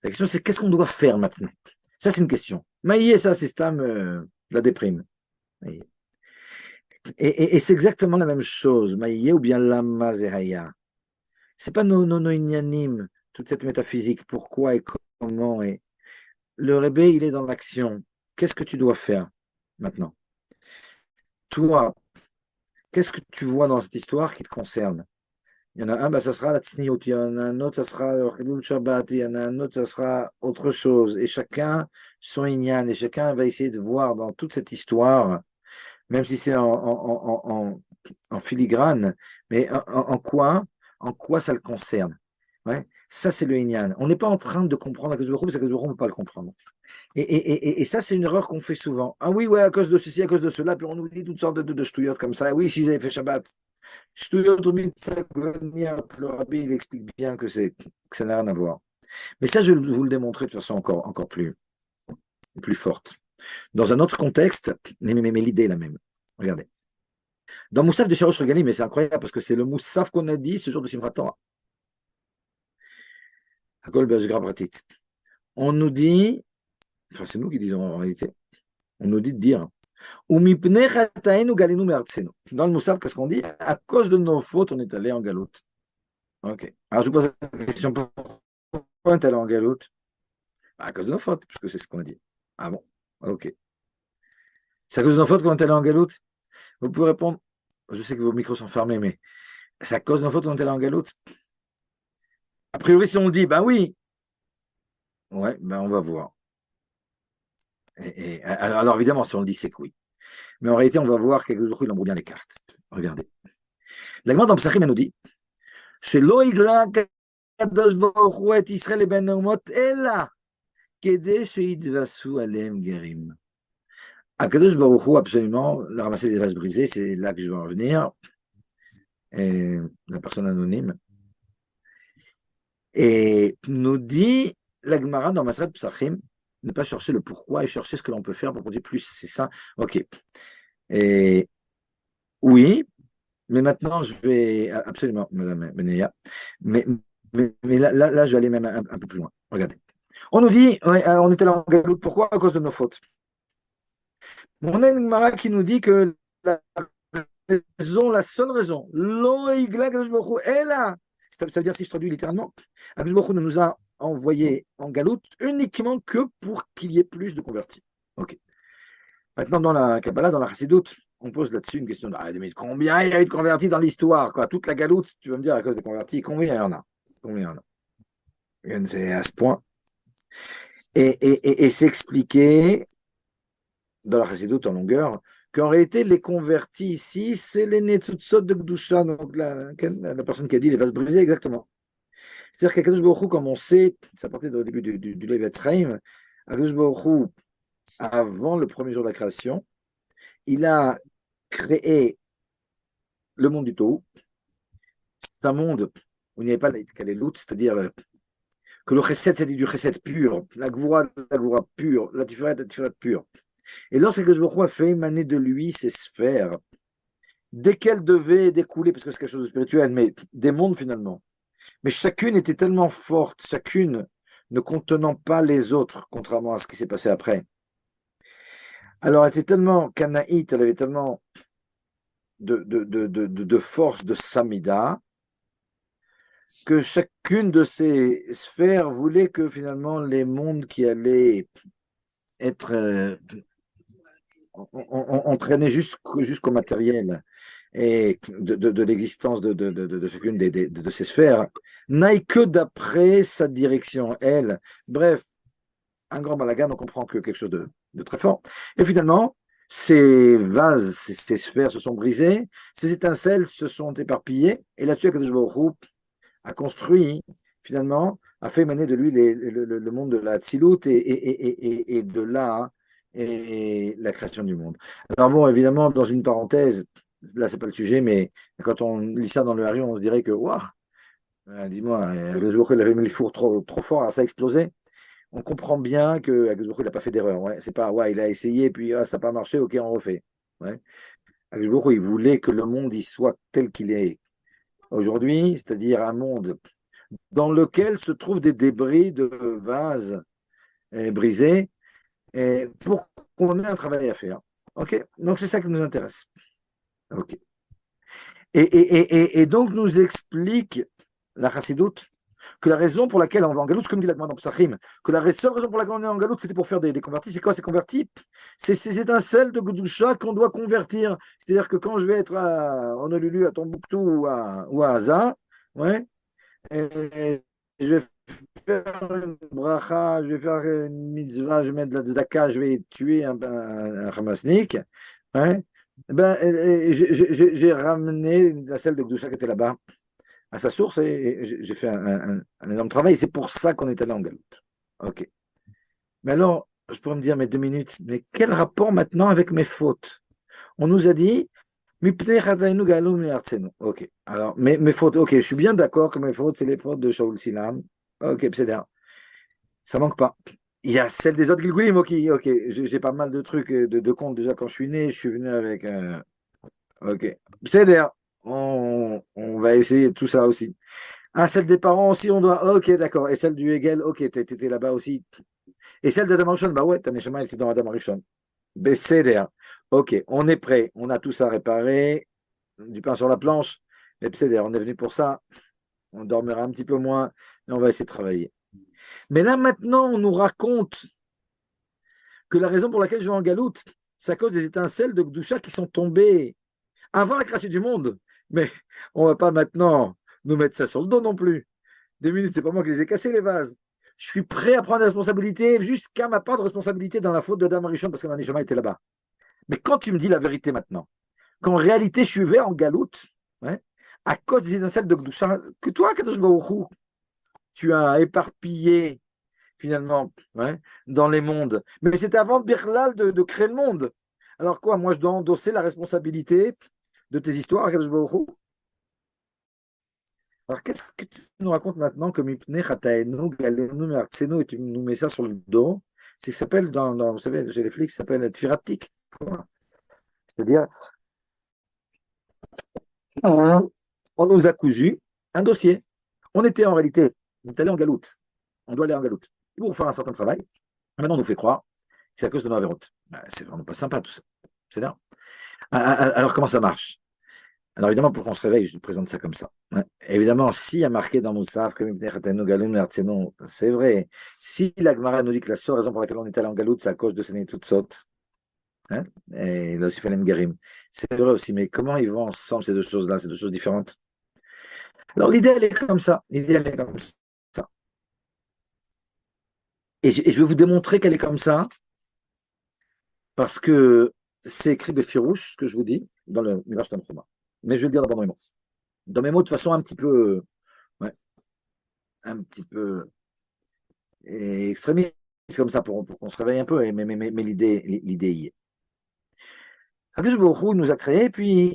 S1: La question, c'est qu'est-ce qu'on doit faire maintenant? Ça, c'est une question. Maïe, ça, c'est Stam, la déprime. Maïe. Et c'est exactement la même chose. Maïe ou bien Lama Zehaya. C'est pas nos inyanim toute cette métaphysique, pourquoi et comment, et le Rebbe, il est dans l'action. Qu'est-ce que tu dois faire maintenant? Toi, qu'est-ce que tu vois dans cette histoire qui te concerne? Il y en a un, bah, ça sera la tsniout, il y en a un autre, ça sera le Chilul Shabbat, il y en a un autre, ça sera autre chose. Et chacun son inyan, et chacun va essayer de voir dans toute cette histoire, même si c'est en filigrane, mais en quoi ça le concerne. Ouais, ça, c'est le inyan. On n'est pas en train de comprendre Akadosh Baruch Hu, parce qu'Akadosh Baruch Hu ne peut pas le comprendre. Et ça, c'est une erreur qu'on fait souvent. Ah oui, ouais, à cause de ceci, à cause de cela, puis on nous dit toutes sortes de ch'touillottes comme ça. Oui, s'ils avaient fait Shabbat. Ch'touillottes au Mitzagonia, le Rabbi, il explique bien que ça n'a rien à voir. Mais ça, je vais vous le démontrer de façon encore plus forte. Dans un autre contexte, mais l'idée est la même. Regardez. Dans Moussaf de Shalosh Regalim, mais c'est incroyable parce que c'est le Moussaf qu'on a dit ce jour de Simchat Torah. Hakol Be'ashgra Pratit. On nous dit, enfin c'est nous qui disons en réalité, on nous dit de dire dans le Moussaf, qu'est-ce qu'on dit? À cause de nos fautes, on est allé en galoute. Ok. Alors je vous pose la question, pourquoi on est allé en galoute? À cause de nos fautes, puisque c'est ce qu'on a dit. Ah bon? Ok. C'est à cause de nos fautes qu'on est allé en galoute? Vous pouvez répondre, je sais que vos micros sont fermés, mais c'est à cause de nos fautes qu'on est allé en galoute? A priori, si on le dit, ben oui. Ouais, ben on va voir. Alors évidemment, si on le dit, c'est que oui. Mais en réalité, on va voir quelque chose, il embrouille bien les cartes. Regardez. La Gemara dans Psachim, elle nous dit, שלא יגלה הקדוש ברוך הוא את ישראל לבין האומות, אלא כדי שיתווסו עליהם גרים. הקדוש ברוך הוא, absolument, le ramasser les vases brisés, c'est là que je veux en venir, et la personne anonyme, et nous dit la Gemara dans Masrat Psachim, ne pas chercher le pourquoi et chercher ce que l'on peut faire pour produire plus, c'est ça, ok. Et oui, mais maintenant je vais, absolument, Madame Beneya, mais là, je vais aller même un peu plus loin. Regardez. On nous dit, ouais, on était là en galoute, pourquoi? À cause de nos fautes. On a une Gemara qui nous dit que la seule raison, est là. Ça veut dire, si je traduis littéralement, Akadosh Baruch Hu ne nous a envoyé en galoute uniquement que pour qu'il y ait plus de convertis. Ok. Maintenant, dans la Kabbalah, dans la Chassidoute, on pose là-dessus une question. Ah, mais combien il y a eu de convertis dans l'histoire, quoi? Toute la galoute, tu vas me dire, à cause des convertis, combien il y en a? Combien il y en a? C'est à ce point. Et c'est expliqué dans la Chassidoute en longueur qu'en réalité, les convertis ici, c'est les Netzutzot de Gdusha, donc la personne qui a dit les vases brisés, exactement. C'est-à-dire qu'Akadosh Baruch Hu, comme on sait, ça partait au début du Levet Chaim, Akadosh Baruch Hu, avant le premier jour de la création, il a créé le monde du Tohu. C'est un monde où il n'y avait pas l'Itkalelut, c'est-à-dire que le Chesed, c'est du Chesed pur, la Gvura pure, la Tiferet pure. Et lorsqu'Akadosh Baruch Hu a fait émaner de lui ces sphères, desquelles devaient découler, parce que c'est quelque chose de spirituel, mais des mondes finalement. Mais chacune était tellement forte, chacune ne contenant pas les autres, contrairement à ce qui s'est passé après. Alors, elle était tellement canaïte, elle avait tellement de force, de samida, que chacune de ces sphères voulait que finalement les mondes qui allaient être entraînés jusqu'au matériel et de l'existence de chacune de ces sphères, n'aille que d'après sa direction, elle. Bref, un grand balagan, on comprend que quelque chose de très fort. Et finalement, ces vases, ces sphères se sont brisées, ces étincelles se sont éparpillées, et là-dessus, Akadosh Baruch Hu a construit, finalement, a fait émaner de lui le monde de la Tzilut et de là, et la création du monde. Alors bon, évidemment, dans une parenthèse, là, c'est pas le sujet, mais quand on lit ça dans le Hari, on se dirait que, waouh, dis-moi, le jour il avait mis le four trop fort, alors ça a explosé. On comprend bien que Akadosh il n'a pas fait d'erreur. Ouais. C'est pas, ouais, il a essayé, puis ça n'a pas marché, ok, on refait. Ouais. Akadosh il voulait que le monde il soit tel qu'il est aujourd'hui, c'est-à-dire un monde dans lequel se trouvent des débris de vases brisés, pour qu'on ait un travail à faire. Ok. Donc c'est ça qui nous intéresse. Ok. Et donc nous explique la Chassidoute que la raison pour laquelle on va en galoute, comme dit la dans Psachim, que la seule raison pour laquelle on est en galoute, c'était pour faire des convertis. C'est quoi ces convertis? C'est ces étincelles de Gdusha qu'on doit convertir. C'est-à-dire que quand je vais être à Honolulu, à Tombouctou ou à Aza, ouais, et je vais faire une bracha, je vais faire une mitzvah, je vais mettre de la tzedaka, je vais tuer un Hamasnik, ouais, ben, j'ai ramené la selle de Gdusha qui était là-bas à sa source et j'ai fait un énorme travail. C'est pour ça qu'on est allé en galoute. Ok. Mais alors, je pourrais me dire, mais 2 minutes, mais quel rapport maintenant avec mes fautes? On nous a dit, Mipnei chatainu galou mi'artzenu. Ok. Alors, mes fautes, ok, je suis bien d'accord que mes fautes, c'est les fautes de Shaul Silam. Ok, c'est bien. Ça manque pas. Il y a celle des autres Gilgulim, ok, ok. J'ai pas mal de trucs, de comptes déjà quand je suis né. Je suis venu avec. Ok. C'est bien. On va essayer tout ça aussi. Ah, celle des parents aussi, on doit. Ok, d'accord. Et celle du Hegel, ok, t'étais là-bas aussi. Et celle d'Adam Arishon, bah ouais, ta Neshama, elle était dans Adam Arishon. BCDR. Ok, on est prêt. On a tout ça réparé. Du pain sur la planche. Mais BCDR, on est venu pour ça. On dormira un petit peu moins et on va essayer de travailler. Mais là, maintenant, on nous raconte que la raison pour laquelle je vais en galoute, c'est à cause des étincelles de Gdusha qui sont tombées avant la création du monde. Mais on ne va pas maintenant nous mettre ça sur le dos non plus. 2 minutes, c'est pas moi qui les ai cassés, les vases. Je suis prêt à prendre la responsabilité jusqu'à ma part de responsabilité dans la faute de Dame Arishon parce que Manishama était là-bas. Mais quand tu me dis la vérité maintenant, qu'en réalité, je vais en galoute, ouais, à cause des étincelles de Gdusha, que toi, Kadosh Baruch Hu, tu as éparpillé finalement ouais, dans les mondes. Mais c'était avant Birlal de créer le monde. Alors quoi, moi je dois endosser la responsabilité de tes histoires à Kadosh Baruch Hu. Alors qu'est-ce que tu nous racontes maintenant comme Mipnei Chataenu Galenu Me'artzenu et tu nous mets ça sur le dos? C'est ça s'appelle vous savez, chez les flics, ça s'appelle Tfiratik. C'est-à-dire, on nous a cousu un dossier. On était en réalité, on est allé en galoute. On doit aller en galoute pour faire un certain travail. Maintenant, on nous fait croire c'est à cause de nos avérotes. C'est vraiment pas sympa tout ça. C'est là. Alors, comment ça marche? Alors, évidemment, pour qu'on se réveille, je te présente ça comme ça. Ouais. Évidemment, s'il y a marqué dans Moussaf, c'est vrai. Si la Gemara nous dit que la seule raison pour laquelle on est allé en galoute, c'est à cause de ces toutes sautes, hein, et là aussi, Falem Garim. C'est vrai aussi, mais comment ils vont ensemble ces deux choses-là, ces deux choses différentes? Alors, l'idée, elle est comme ça. L'idée, elle est comme ça. Et je vais vous démontrer qu'elle est comme ça parce que c'est écrit de Firouche, ce que je vous dis, dans le Midrash Tanchuma. Mais je vais le dire d'abord dans mes mots. Dans mes mots, de façon ouais, un petit peu extrémiste, comme ça, pour qu'on se réveille un peu, mais l'idée y est. Akadosh Baruch Hu nous a créés, puis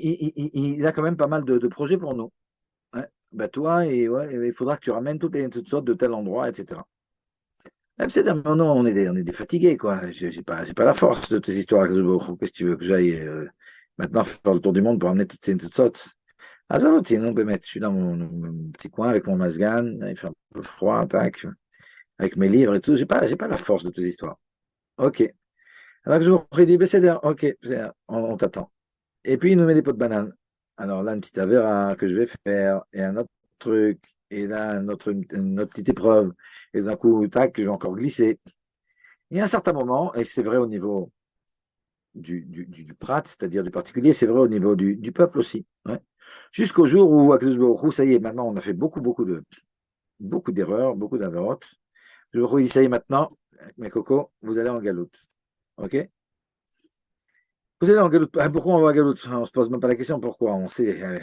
S1: il a quand même pas mal de projets pour nous. Ouais. Bah toi, ouais, il faudra que tu ramènes toutes sortes de tel endroit, etc. C'est non, non, on est des fatigués, quoi. J'ai pas la force de tes histoires, Akadosh Baruch Hu. Qu'est-ce que tu veux que j'aille maintenant faire le tour du monde pour amener toutes sortes? Ah, ça va, sinon, je suis dans mon petit coin avec mon masgan, il fait un peu froid, tac, avec mes livres et tout. J'ai pas la force de tes histoires. Ok. Alors que je vous dis, ok, on t'attend. Et puis, il nous met des pots de banane. Alors là, une petite avéra que je vais faire, et un autre truc, et là, une autre petite épreuve. Et d'un coup, tac, je vais encore glisser. Et à un certain moment, et c'est vrai au niveau du prat, c'est-à-dire du particulier, c'est vrai au niveau du peuple aussi. Ouais. Jusqu'au jour où, Akadosh Baruch Hu, ça y est, maintenant, on a fait beaucoup d'erreurs, beaucoup d'avérotes. Je vous dis, ça y est, maintenant, mes cocos, vous allez en galoute. OK? Vous allez en galoute. Pourquoi on va en galoute? On se pose même pas la question pourquoi. On sait.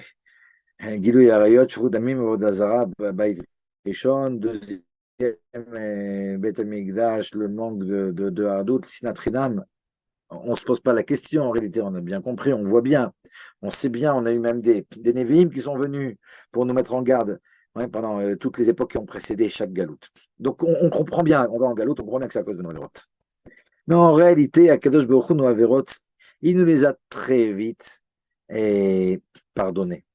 S1: Gilou Yarayot, Shurut Damim, Vodazara, Baït Rishon, deuxième, Beth Amikdash, le manque de Hardout, Sinatrinam. On se pose pas la question, en réalité, on a bien compris, on voit bien, on sait bien, on a eu même des Nevi'im qui sont venus pour nous mettre en garde ouais, pendant toutes les époques qui ont précédé chaque galoute. Donc on comprend bien, on va en galoute, on comprend bien que c'est à cause de nos avérotes. Mais en réalité, Akadosh Baruch Hu, nos avérotes, il nous les a très vite pardonnés.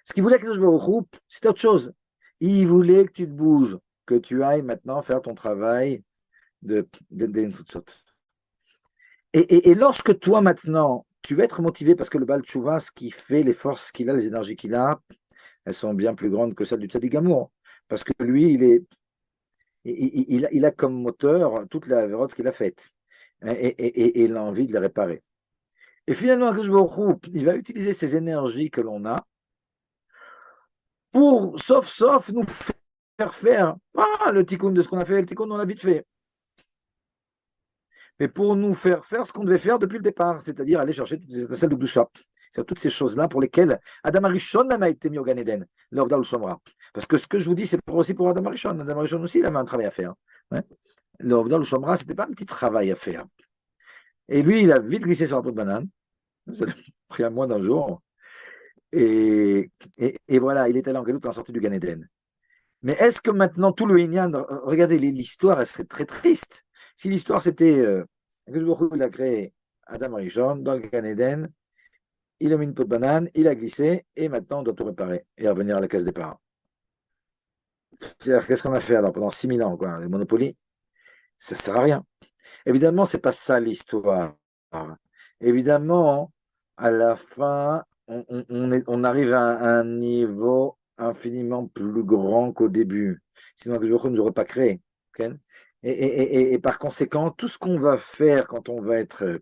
S1: Ce qu'il voulait Akadosh Baruch Hu, c'était autre chose. Il voulait que tu te bouges, que tu ailles maintenant faire ton travail de toutes sortes. Et lorsque toi, maintenant, tu vas être motivé parce que le Baal Tshuva, ce qui fait les forces qu'il a, les énergies qu'il a, elles sont bien plus grandes que celles du Tzadik Gamour. Parce que lui, il a comme moteur toute la Avérote qu'il a faite. Et il a envie de les réparer. Et finalement, Akadosh Baruch Hu, il va utiliser ces énergies que l'on a pour, sauf, nous faire le tikkun de ce qu'on a fait, le tikkun, on l'a vite fait. Mais pour nous faire ce qu'on devait faire depuis le départ, c'est-à-dire aller chercher toutes ces étincelles de Gdusha. C'est toutes ces choses-là pour lesquelles Adam Arishon même a été mis au Gan Eden, l'Orda ou Shomra. Parce que ce que je vous dis, c'est aussi pour Adam Arishon. Adam Arishon aussi, il avait un travail à faire. Ouais. L'Orda ou Shomra, ce n'était pas un petit travail à faire. Et lui, il a vite glissé sur la peau de banane. Ça a pris un mois d'un jour. Et voilà, il est allé en Galoute en sortie du Gan Eden. Mais est-ce que maintenant, tout le Inyan, regardez, l'histoire, elle serait très triste. Si l'histoire, c'était que il a créé Adam Arishon dans le Gan Eden, il a mis une peau de banane, il a glissé, et maintenant, on doit tout réparer et revenir à la case départ. C'est-à-dire, qu'est-ce qu'on a fait alors pendant 6000 ans, quoi, le Monopoly? Ça ne sert à rien. Évidemment, c'est pas ça l'histoire. Évidemment, à la fin, on arrive à un niveau infiniment plus grand qu'au début. Sinon, que je ne nous aurait pas créé. Ok. Et par conséquent, tout ce qu'on va faire quand on va être.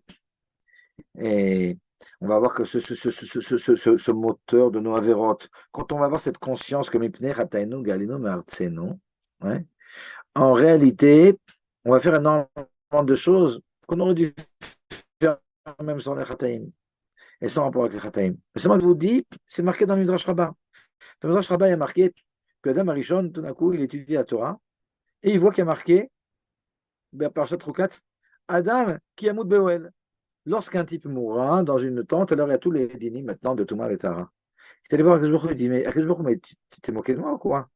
S1: Et on va voir que ce moteur de nos avérotes, quand on va avoir cette conscience que Mipnei Chatainu Galinu Me'artzenu, ouais, en réalité, on va faire énormément de choses qu'on aurait dû faire même sans les Chataim et sans rapport avec les Chataim. Mais c'est moi que je vous dis, c'est marqué dans le Midrash Rabbah. Dans le Midrash Rabbah, il y a marqué que Adam Arishon, tout d'un coup, il étudie la Torah et il voit qu'il y a marqué, Parashat Rukat, Adam qui Amoud Beoel. Lorsqu'un type mourra dans une tente, alors il y a tous les dîners maintenant de Touma et Tara. Il est allé voir Akashbourou, il dit, mais Akashbourou, mais tu t'es moqué de moi ou quoi?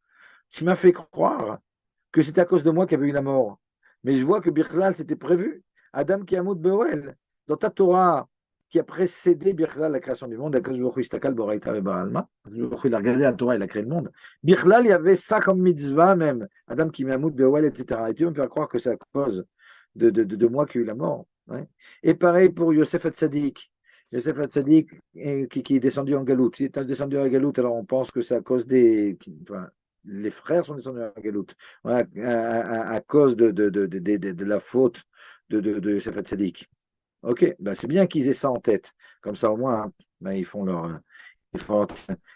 S1: Tu m'as fait croire que c'était à cause de moi qu'il y avait eu la mort. Mais je vois que Birklal, c'était prévu. Adam qui Amoud Beoel. Dans ta Torah, qui a précédé Birklal, la création du monde, Akashbourou, Istakal, Boraïta, Baralma. Akashbourou, il a regardé la Torah, il a créé le monde. Birklal, il y avait ça comme mitzvah même. Adam qui Amoud Beoel, etc. Et tu veux me faire croire que c'est à cause de moi qu'il y a eu la mort. Ouais. Et pareil pour Yosef Hatzadik. Yosef Hatzadik qui est descendu en Galoute. Il est descendu en Galoute, alors on pense que c'est à cause des. Enfin, les frères sont descendus en Galoute. Voilà, à cause de la faute de Yosef Hatzadik. Ok, ben c'est bien qu'ils aient ça en tête. Comme ça, au moins, hein, ben, ils font leur. Ils font...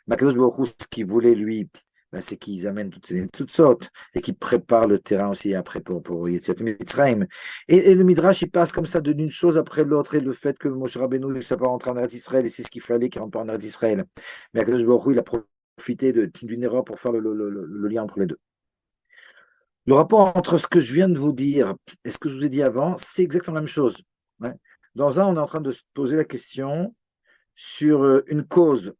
S1: Makadosh Baruch Hu, ce qu'il voulait, lui, ben, c'est qu'ils amènent toutes sortes et qu'ils préparent le terrain aussi après pour Yetziat Mitzrayim. Et le Midrash, il passe comme ça d'une chose après l'autre. Et le fait que Moshe Rabbeinu ne soit pas rentré en Eretz Israël, et c'est ce qu'il fallait qu'il rentre pas en Eretz Israël. Mais Makadosh Baruch Hu, il a profité d'une erreur pour faire le lien entre les deux. Le rapport entre ce que je viens de vous dire et ce que je vous ai dit avant, c'est exactement la même chose. Ouais. Dans un, on est en train de se poser la question sur une cause.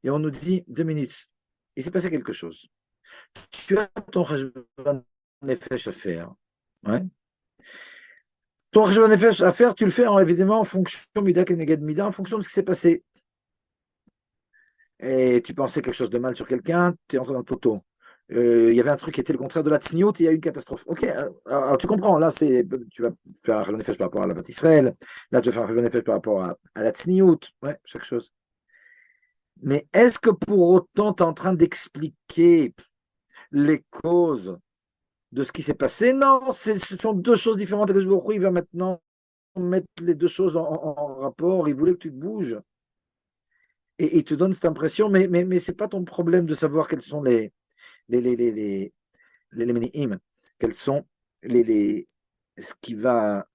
S1: Et on nous dit 2 minutes. Il s'est passé quelque chose. Tu as ton Cheshbon Nefesh à faire. Ouais. Ton Cheshbon Nefesh à faire, tu le fais évidemment en fonction Mida Keneged Mida, en fonction de ce qui s'est passé. Et tu pensais quelque chose de mal sur quelqu'un, tu es entré dans le poteau. Il y avait un truc qui était le contraire de la tsniout, et il y a eu une catastrophe. Ok, alors tu comprends, là, tu vas faire un Cheshbon Nefesh par rapport à la Bat Israël, là, tu vas faire un Cheshbon Nefesh par rapport à la tsniout, ouais, chaque chose. Mais est-ce que pour autant, tu es en train d'expliquer les causes de ce qui s'est passé? Non, ce sont deux choses différentes. Et il va maintenant mettre les deux choses en rapport. Il voulait que tu te bouges. Et il te donne cette impression, mais ce n'est pas ton problème de savoir quels sont les minimes, quels sont ce qui va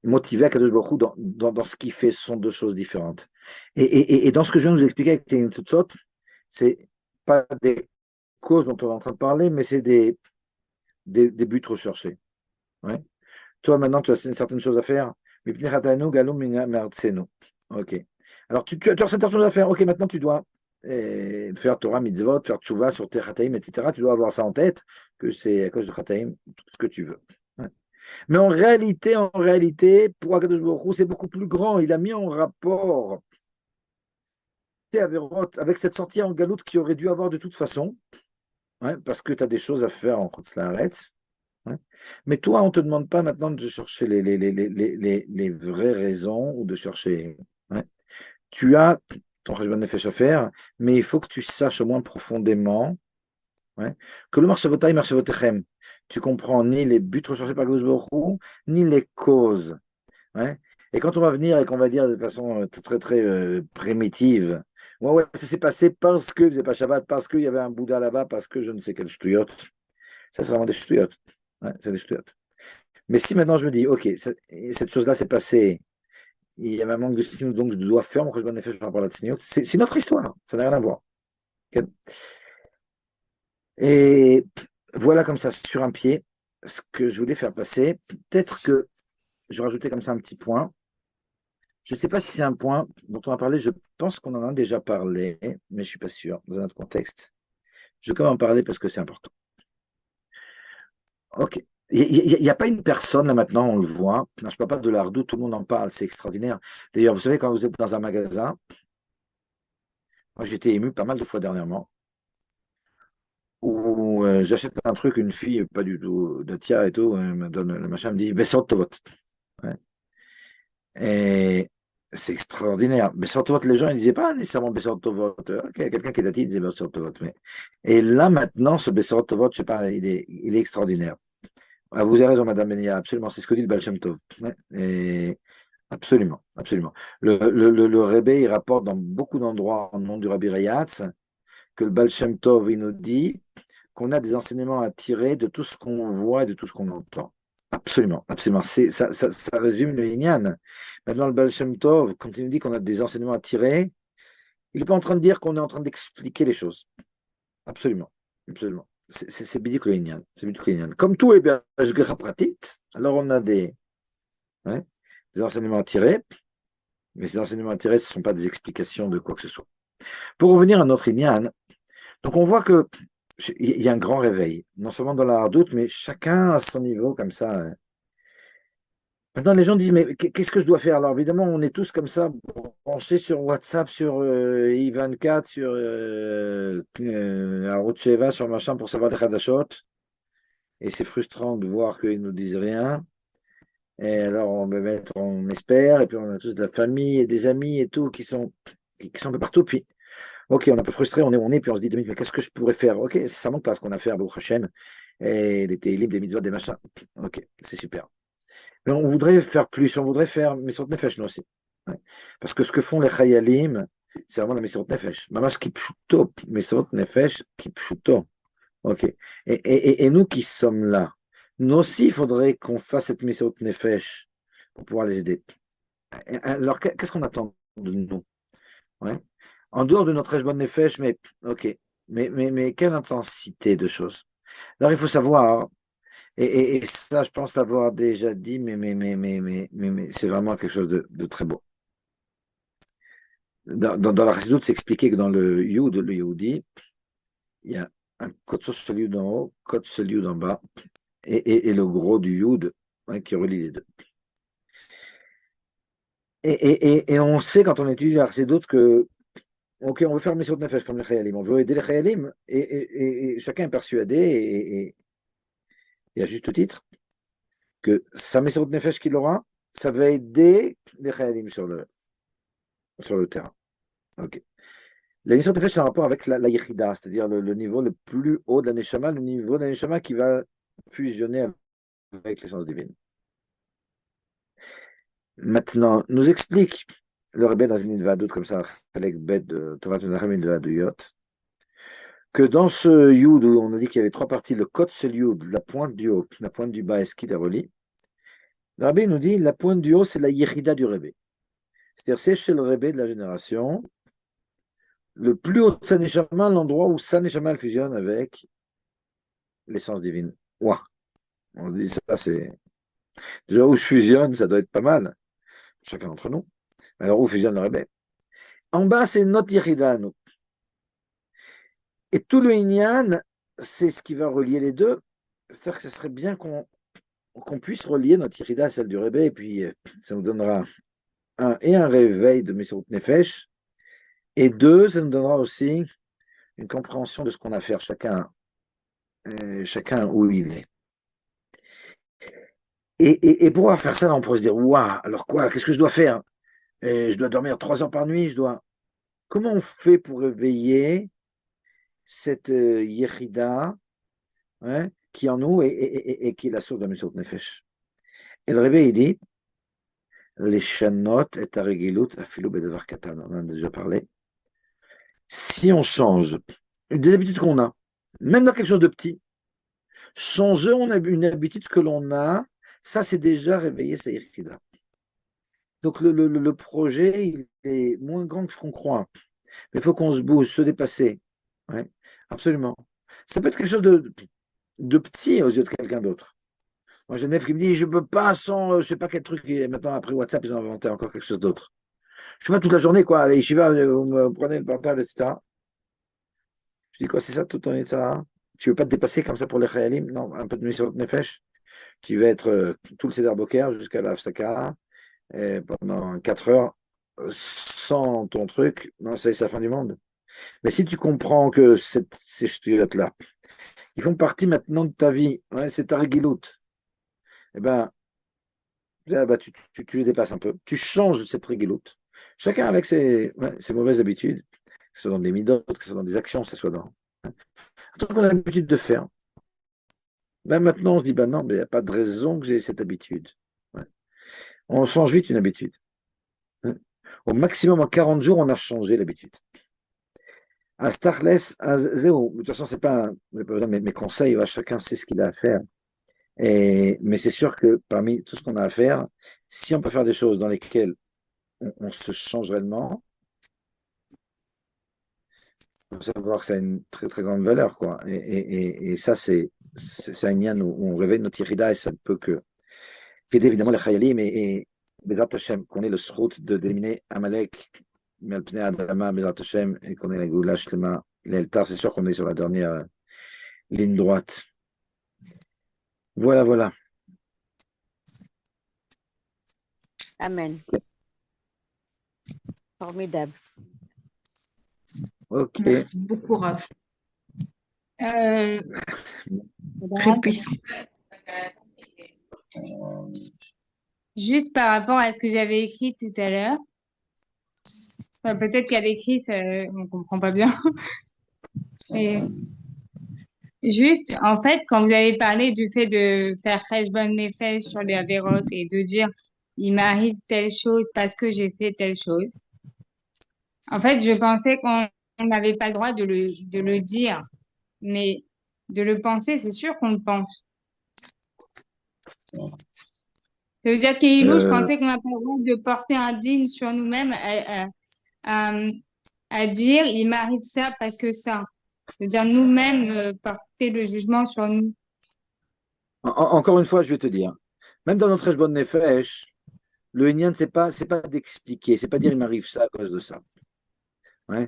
S1: motiver Akadosh Baruch Hu dans ce qu'il fait. Ce sont deux choses différentes. Et dans ce que je viens de vous expliquer avec les Tzutzot, c'est pas des causes dont on est en train de parler, mais c'est des buts recherchés. Ouais. Toi, maintenant, tu as certaines choses à faire. Ok. Alors, tu as certaines choses à faire. Ok, maintenant, tu dois faire Torah, mitzvot, faire tchouva sur tes chataim, etc. Tu dois avoir ça en tête, que c'est à cause de chataim, tout ce que tu veux. Ouais. Mais en réalité, pour Akadosh Baruch Hu, c'est beaucoup plus grand. Il a mis en rapport avec cette sortie en galoute qu'il aurait dû avoir de toute façon, ouais, parce que tu as des choses à faire en Chutz La'aretz. Ouais. Mais toi, on ne te demande pas maintenant de chercher les vraies raisons ou de chercher. Ouais. Tu as ton cheshbon nefesh à faire, mais il faut que tu saches au moins profondément, ouais, que le marchavotay, marchavotechem, tu comprends ni les buts recherchés par Kadosh Baruch Hu, ni les causes. Ouais. Et quand on va venir et qu'on va dire de façon très, très primitive, ouais, ouais, ça s'est passé parce que faisait pas Shabbat, parce qu'il y avait un Bouddha là-bas, parce que je ne sais quel ch'touillotte. Ça, c'est vraiment des ch'touillottes. Ouais, c'est des ch'touillottes. Mais si maintenant je me dis, OK, cette chose-là s'est passée, il y avait un manque de tsniout, donc je dois faire mon cheshbon nefesh par rapport à la tsniout, c'est notre histoire, ça n'a rien à voir. OK. Et voilà comme ça, sur un pied, ce que je voulais faire passer. Peut-être que je rajoutais comme ça un petit point. Je ne sais pas si c'est un point dont on a parlé, je pense qu'on en a déjà parlé, mais je ne suis pas sûr, dans un autre contexte. Je vais quand même en parler parce que c'est important. OK. Il n'y a pas une personne, là maintenant, on le voit. Non, je ne parle pas de l'Ardou, tout le monde en parle, c'est extraordinaire. D'ailleurs, vous savez, quand vous êtes dans un magasin, moi j'ai été ému pas mal de fois dernièrement, où j'achète un truc, une fille, pas du tout, de tia et tout, me donne le machin, me dit, Bessot Tovot. Ouais. Et c'est extraordinaire. Bessot Tovot, les gens, ils disaient pas nécessairement Bessot Tovot. Ok, quelqu'un qui est dati, il disait Bessot Tovot. Mais... Et là, maintenant, ce Bessot Tovot, je sais pas, il est extraordinaire. Ah, vous avez raison, Madame Benia, absolument, c'est ce que dit le Baal Shem Tov. Ouais. Et absolument, absolument. Le Rebbe, il rapporte dans beaucoup d'endroits, au nom du Rabbi Rayatz, que le Baal Shem Tov, il nous dit qu'on a des enseignements à tirer de tout ce qu'on voit et de tout ce qu'on entend. Absolument, absolument. Ça résume le Inyan. Maintenant, le Baal Shem Tov, quand il nous dit qu'on a des enseignements à tirer, il n'est pas en train de dire qu'on est en train d'expliquer les choses. Absolument, absolument. C'est bidik le Inyan. C'est bidik le Inyan. Comme tout est bien, pratique, alors on a ouais, des enseignements à tirer, mais ces enseignements à tirer, ce ne sont pas des explications de quoi que ce soit. Pour revenir à notre Inyan, donc on voit que il y a un grand réveil, non seulement dans la hardoute, mais chacun à son niveau, comme ça. Maintenant, les gens disent, mais qu'est-ce que je dois faire? Alors, évidemment, on est tous comme ça, branchés sur WhatsApp, sur I24, sur Arutz Sheva, sur machin, pour savoir les Hadashot. Et c'est frustrant de voir qu'ils ne nous disent rien. Et alors, on espère, et puis on a tous de la famille et des amis et tout qui sont un peu partout. Puis, ok, on est un peu frustré, puis on se dit, mais qu'est-ce que je pourrais faire? Ok, ça manque pas ce qu'on a fait à Baruch Hashem, et des télim, des mitzvot, des machins. Ok, c'est super. Mais on voudrait faire plus, on voudrait faire Mesot Nefesh, nous aussi. Ouais. Parce que ce que font les Chayalim, c'est vraiment la Mesot Nefesh. Mamash Kipchuto, Mesot Nefesh, Kipchuto. Ok. Et nous qui sommes là, nous aussi, il faudrait qu'on fasse cette Mesot Nefesh pour pouvoir les aider. Alors, qu'est-ce qu'on attend de nous? Ouais. En dehors de notre Eshbon Nefesh, mais ok. Mais quelle intensité de choses. Alors, il faut savoir. Et ça, je pense l'avoir déjà dit, mais c'est vraiment quelque chose de très beau. Dans la Chassidoute, c'est expliqué que dans le Yud, le Yehudi, il y a un Kotsos Yud en haut, Kotsos Yud en bas, et le gros du Yud, ouais, qui relie les deux. Et on sait, quand on étudie la Chassidoute, que, ok, on veut faire Messot Nefesh comme les Chayalim, on veut aider les Chayalim, et chacun est persuadé, et à juste titre, que sa Messot Nefesh qu'il aura, ça va aider les Chayalim sur le terrain. Ok. La mission de fait, c'est un rapport avec la Yechida, c'est-à-dire le niveau le plus haut de la Neshama, le niveau de la Neshama qui va fusionner avec l'essence divine. Maintenant, nous explique le Rebbe dans une Invadout comme ça, avec bête de Torah Menachem Invaduyot, que dans ce Yud où on a dit qu'il y avait trois parties, le Kot c'est le Yud, la pointe du haut, la pointe du bas, est-ce qu'il est relié? Le Rebbe nous dit la pointe du haut, c'est la Yechida du Rebbe. C'est-à-dire, c'est chez le Rebbe de la génération, le plus haut de sa Neshama, l'endroit où sa Neshama fusionne avec l'essence divine. Ouah, on dit ça, c'est. Déjà où je fusionne, ça doit être pas mal, chacun d'entre nous. Alors où fusionne le Rebbe? En bas, c'est notre Yerida, nous. Et tout le Inyan, c'est ce qui va relier les deux. C'est-à-dire que ce serait bien qu'on puisse relier notre Yerida à celle du Rebbe, et puis ça nous donnera un réveil de Messirut Nefesh, et deux, ça nous donnera aussi une compréhension de ce qu'on a à faire chacun où il est. Et pour pouvoir faire ça, là, on pourrait se dire, waouh, alors quoi, qu'est-ce que je dois faire? Je dois dormir 3 heures par nuit, je dois. comment on fait pour réveiller cette Yechida, hein, qui est en nous et qui est la source de Messiot Nefesh. Et le réveil, il dit, les shanot et aregilut afilou bedevar katan. On en a déjà parlé. Si on change des habitudes qu'on a, même dans quelque chose de petit, changer une habitude que l'on a, ça c'est déjà réveiller sa Yechida. Donc le projet, il est moins grand que ce qu'on croit. Mais il faut qu'on se bouge, se dépasser. Ouais, absolument. Ça peut être quelque chose de petit aux yeux de quelqu'un d'autre. Moi, j'ai une élève qui me dit, je ne peux pas sans, je ne sais pas quel truc, et maintenant après WhatsApp, ils ont inventé encore quelque chose d'autre. Je ne sais pas toute la journée, quoi, les Shiva, vous me prenez le portable, etc. Je dis, quoi, c'est ça tout ton état? Tu ne veux pas te dépasser comme ça pour les Khayalim? Non, un peu de mission de Nefesh. Tu vas être tout le Seder Boker jusqu'à la Hafsaka, et pendant 4 heures, sans ton truc, non, c'est la fin du monde. Mais si tu comprends que ces ch'tiotes-là, ils font partie maintenant de ta vie, ouais, c'est ta réguiloute, eh ben, tu les dépasses un peu. Tu changes cette réguiloute. Chacun avec ses mauvaises habitudes, que ce soit dans des midotes, que ce soit dans des actions, que ce soit dans un truc qu'on a l'habitude de faire. Ben, maintenant, on se dit, ben non, mais il n'y a pas de raison que j'ai cette habitude. Ouais. On change vite une habitude. Hein. Au maximum, en 40 jours, on a changé l'habitude. À Starless, à zéro. De toute façon, c'est pas besoin de mes conseils, ouais, chacun sait ce qu'il a à faire. Mais c'est sûr que parmi tout ce qu'on a à faire, si on peut faire des choses dans lesquelles on se change réellement, il faut savoir que ça a une très très grande valeur, quoi. Et ça, c'est un lien où on réveille notre irida et ça ne peut que aider évidemment les Chayalim et Bezrat Hashem, qu'on ait le srout d'éliminer Amalek, Melpnei Adama, Bezrat Hashem, et qu'on ait la Goula Shlema, l'Eltar, c'est sûr qu'on est sur la dernière ligne droite. Voilà, voilà.
S3: Amen. Formidable.
S1: Ok.
S2: Merci beaucoup, Raph. Très puissant. Juste par rapport à ce que j'avais écrit tout à l'heure, enfin, peut-être qu'à l'écrit, on comprend pas bien. Et juste, en fait, quand vous avez parlé du fait de faire Cheshbon Nefesh sur les avérotes et de dire, il m'arrive telle chose parce que j'ai fait telle chose. En fait, je pensais qu'on n'avait pas le droit de le dire, mais de le penser, c'est sûr qu'on le pense. Ça veut dire qu'Ilou, je pensais qu'on n'a pas le droit de porter un dîne sur nous-mêmes à dire, il m'arrive ça parce que ça. C'est-à-dire nous-mêmes porter le jugement sur nous.
S1: Encore une fois, je vais te dire, même dans notre Eshbon Nefesh, le Inyan, c'est pas d'expliquer, c'est pas dire il m'arrive ça à cause de ça. Ouais.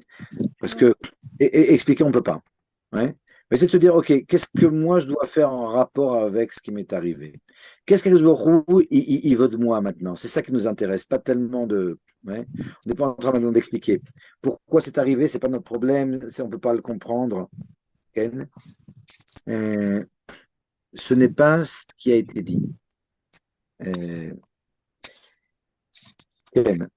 S1: Parce que expliquer, on ne peut pas. Ouais. Mais c'est de se dire, OK, qu'est-ce que moi je dois faire en rapport avec ce qui m'est arrivé? Qu'est-ce que il veut de moi maintenant? C'est ça qui nous intéresse, pas tellement de. Ouais. On n'est pas en train maintenant d'expliquer. Pourquoi c'est arrivé, c'est pas notre problème, on ne peut pas le comprendre. Ken. Ce n'est pas ce qui a été dit. Ken.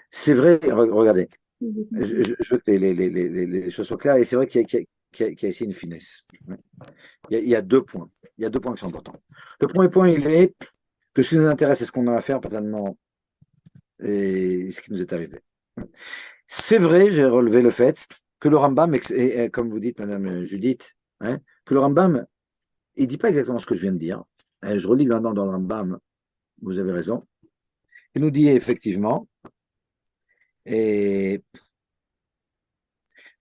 S1: C'est vrai, regardez, je veux que les choses soient claires, et c'est vrai qu'il y a ici une finesse. Il y a 2 points. Il y a 2 points qui sont importants. Le premier point, il est que ce qui nous intéresse, c'est ce qu'on a à faire, pas tellement ce qui nous est arrivé. C'est vrai, j'ai relevé le fait que le Rambam, et comme vous dites, Madame Judith, hein, que le Rambam, il ne dit pas exactement ce que je viens de dire. Je relis maintenant dans le Rambam, vous avez raison. Il nous dit effectivement, et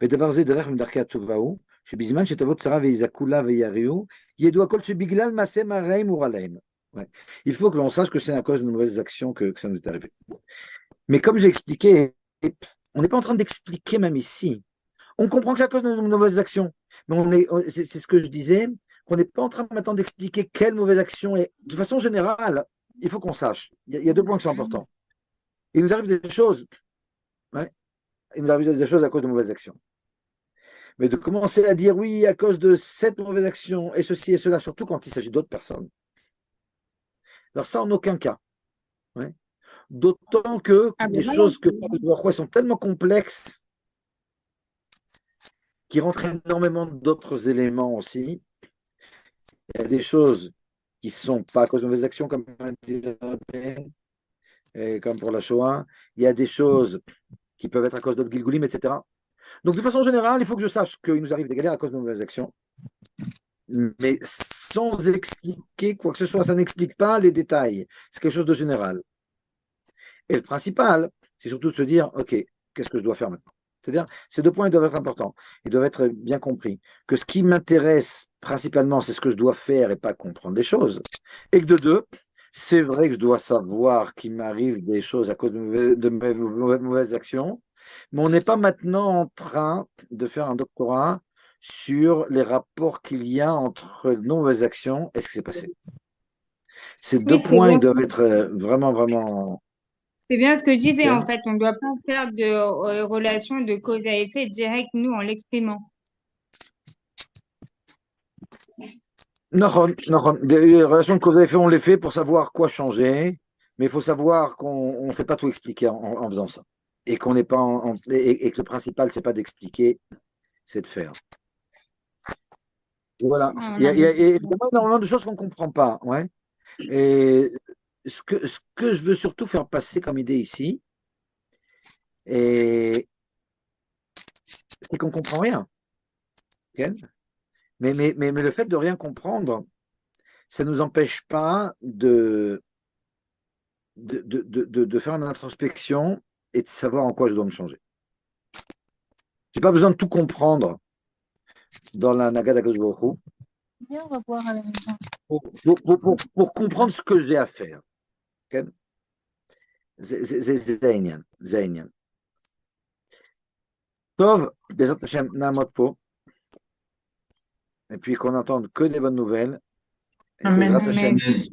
S1: ודבר זה דרך מדרכי התשובה הוא, שבזמן שתבוא צרה ויזעקו לה ויריעו, ידעו הכל שבגלל מעשה הרעים הוא רע להם. Ouais. Il faut que l'on sache que c'est à cause de mauvaises actions que ça nous est arrivé. Mais comme j'ai expliqué, on n'est pas en train d'expliquer même ici. On comprend que c'est à cause de nos mauvaises actions. Mais c'est ce que je disais, qu'on n'est pas en train maintenant d'expliquer quelle mauvaise action est. De façon générale, il faut qu'on sache. Il y a 2 points qui sont importants. Il nous arrive des choses. Ouais. Il nous arrive des choses à cause de mauvaises actions. Mais de commencer à dire oui, à cause de cette mauvaise action, et ceci et cela, surtout quand il s'agit d'autres personnes. Alors ça, en aucun cas. Ouais. D'autant que
S2: Ah ben
S1: les
S2: voilà.
S1: choses que Baruch Hu sont tellement complexes qu'il rentre énormément d'autres éléments aussi. Il y a des choses qui ne sont pas à cause de mauvaises actions, comme a dit le Rebbe, et comme pour la Shoah. Il y a des choses qui peuvent être à cause d'autres Gilgulim, etc. Donc, de façon générale, il faut que je sache qu'il nous arrive des galères à cause de mauvaises actions, mais sans expliquer quoi que ce soit. Ça n'explique pas les détails. C'est quelque chose de général. Et le principal, c'est surtout de se dire, OK, qu'est-ce que je dois faire maintenant? C'est-à-dire, ces deux points ils doivent être importants. Ils doivent être bien compris. Que ce qui m'intéresse principalement, c'est ce que je dois faire et pas comprendre les choses. Et que de deux, c'est vrai que je dois savoir qu'il m'arrive des choses à cause de mes mauvaises actions, mais on n'est pas maintenant en train de faire un doctorat sur les rapports qu'il y a entre nos mauvaises actions et ce qui s'est passé. Ces
S2: Oui,
S1: deux points, ils doivent être vraiment, vraiment.
S2: c'est bien ce que je disais en
S1: Ok.
S2: fait. On ne doit pas faire de relation de cause à effet direct, nous, en l'exprimant.
S1: Non, non, des relations de cause à effet, on les fait pour savoir quoi changer, mais il faut savoir qu'on ne sait pas tout expliquer en faisant ça. Et qu'on n'est pas et que le principal, c'est pas d'expliquer, c'est de faire. Voilà.
S2: Ah,
S1: Il y
S2: voilà.
S1: a évidemment énormément de choses qu'on ne comprend pas. Ouais. Et ce que je veux surtout faire passer comme idée ici, et c'est qu'on ne comprend rien. Ok. Mais le fait de rien comprendre, ça ne nous empêche pas de faire une introspection et de savoir en quoi je dois me changer. J'ai pas besoin de tout comprendre dans la Naga d'Akadosh Baruch Hu
S3: Viens, on va boire à la maison.
S1: pour comprendre ce que j'ai à faire. כן? זה העניין, זה העניין. טוב, בעזרת השם, נעמוד פה, et puis qu'on n'entende que des bonnes nouvelles, et
S2: Amen.
S1: בעזרת השם,
S2: Amen.
S1: c'est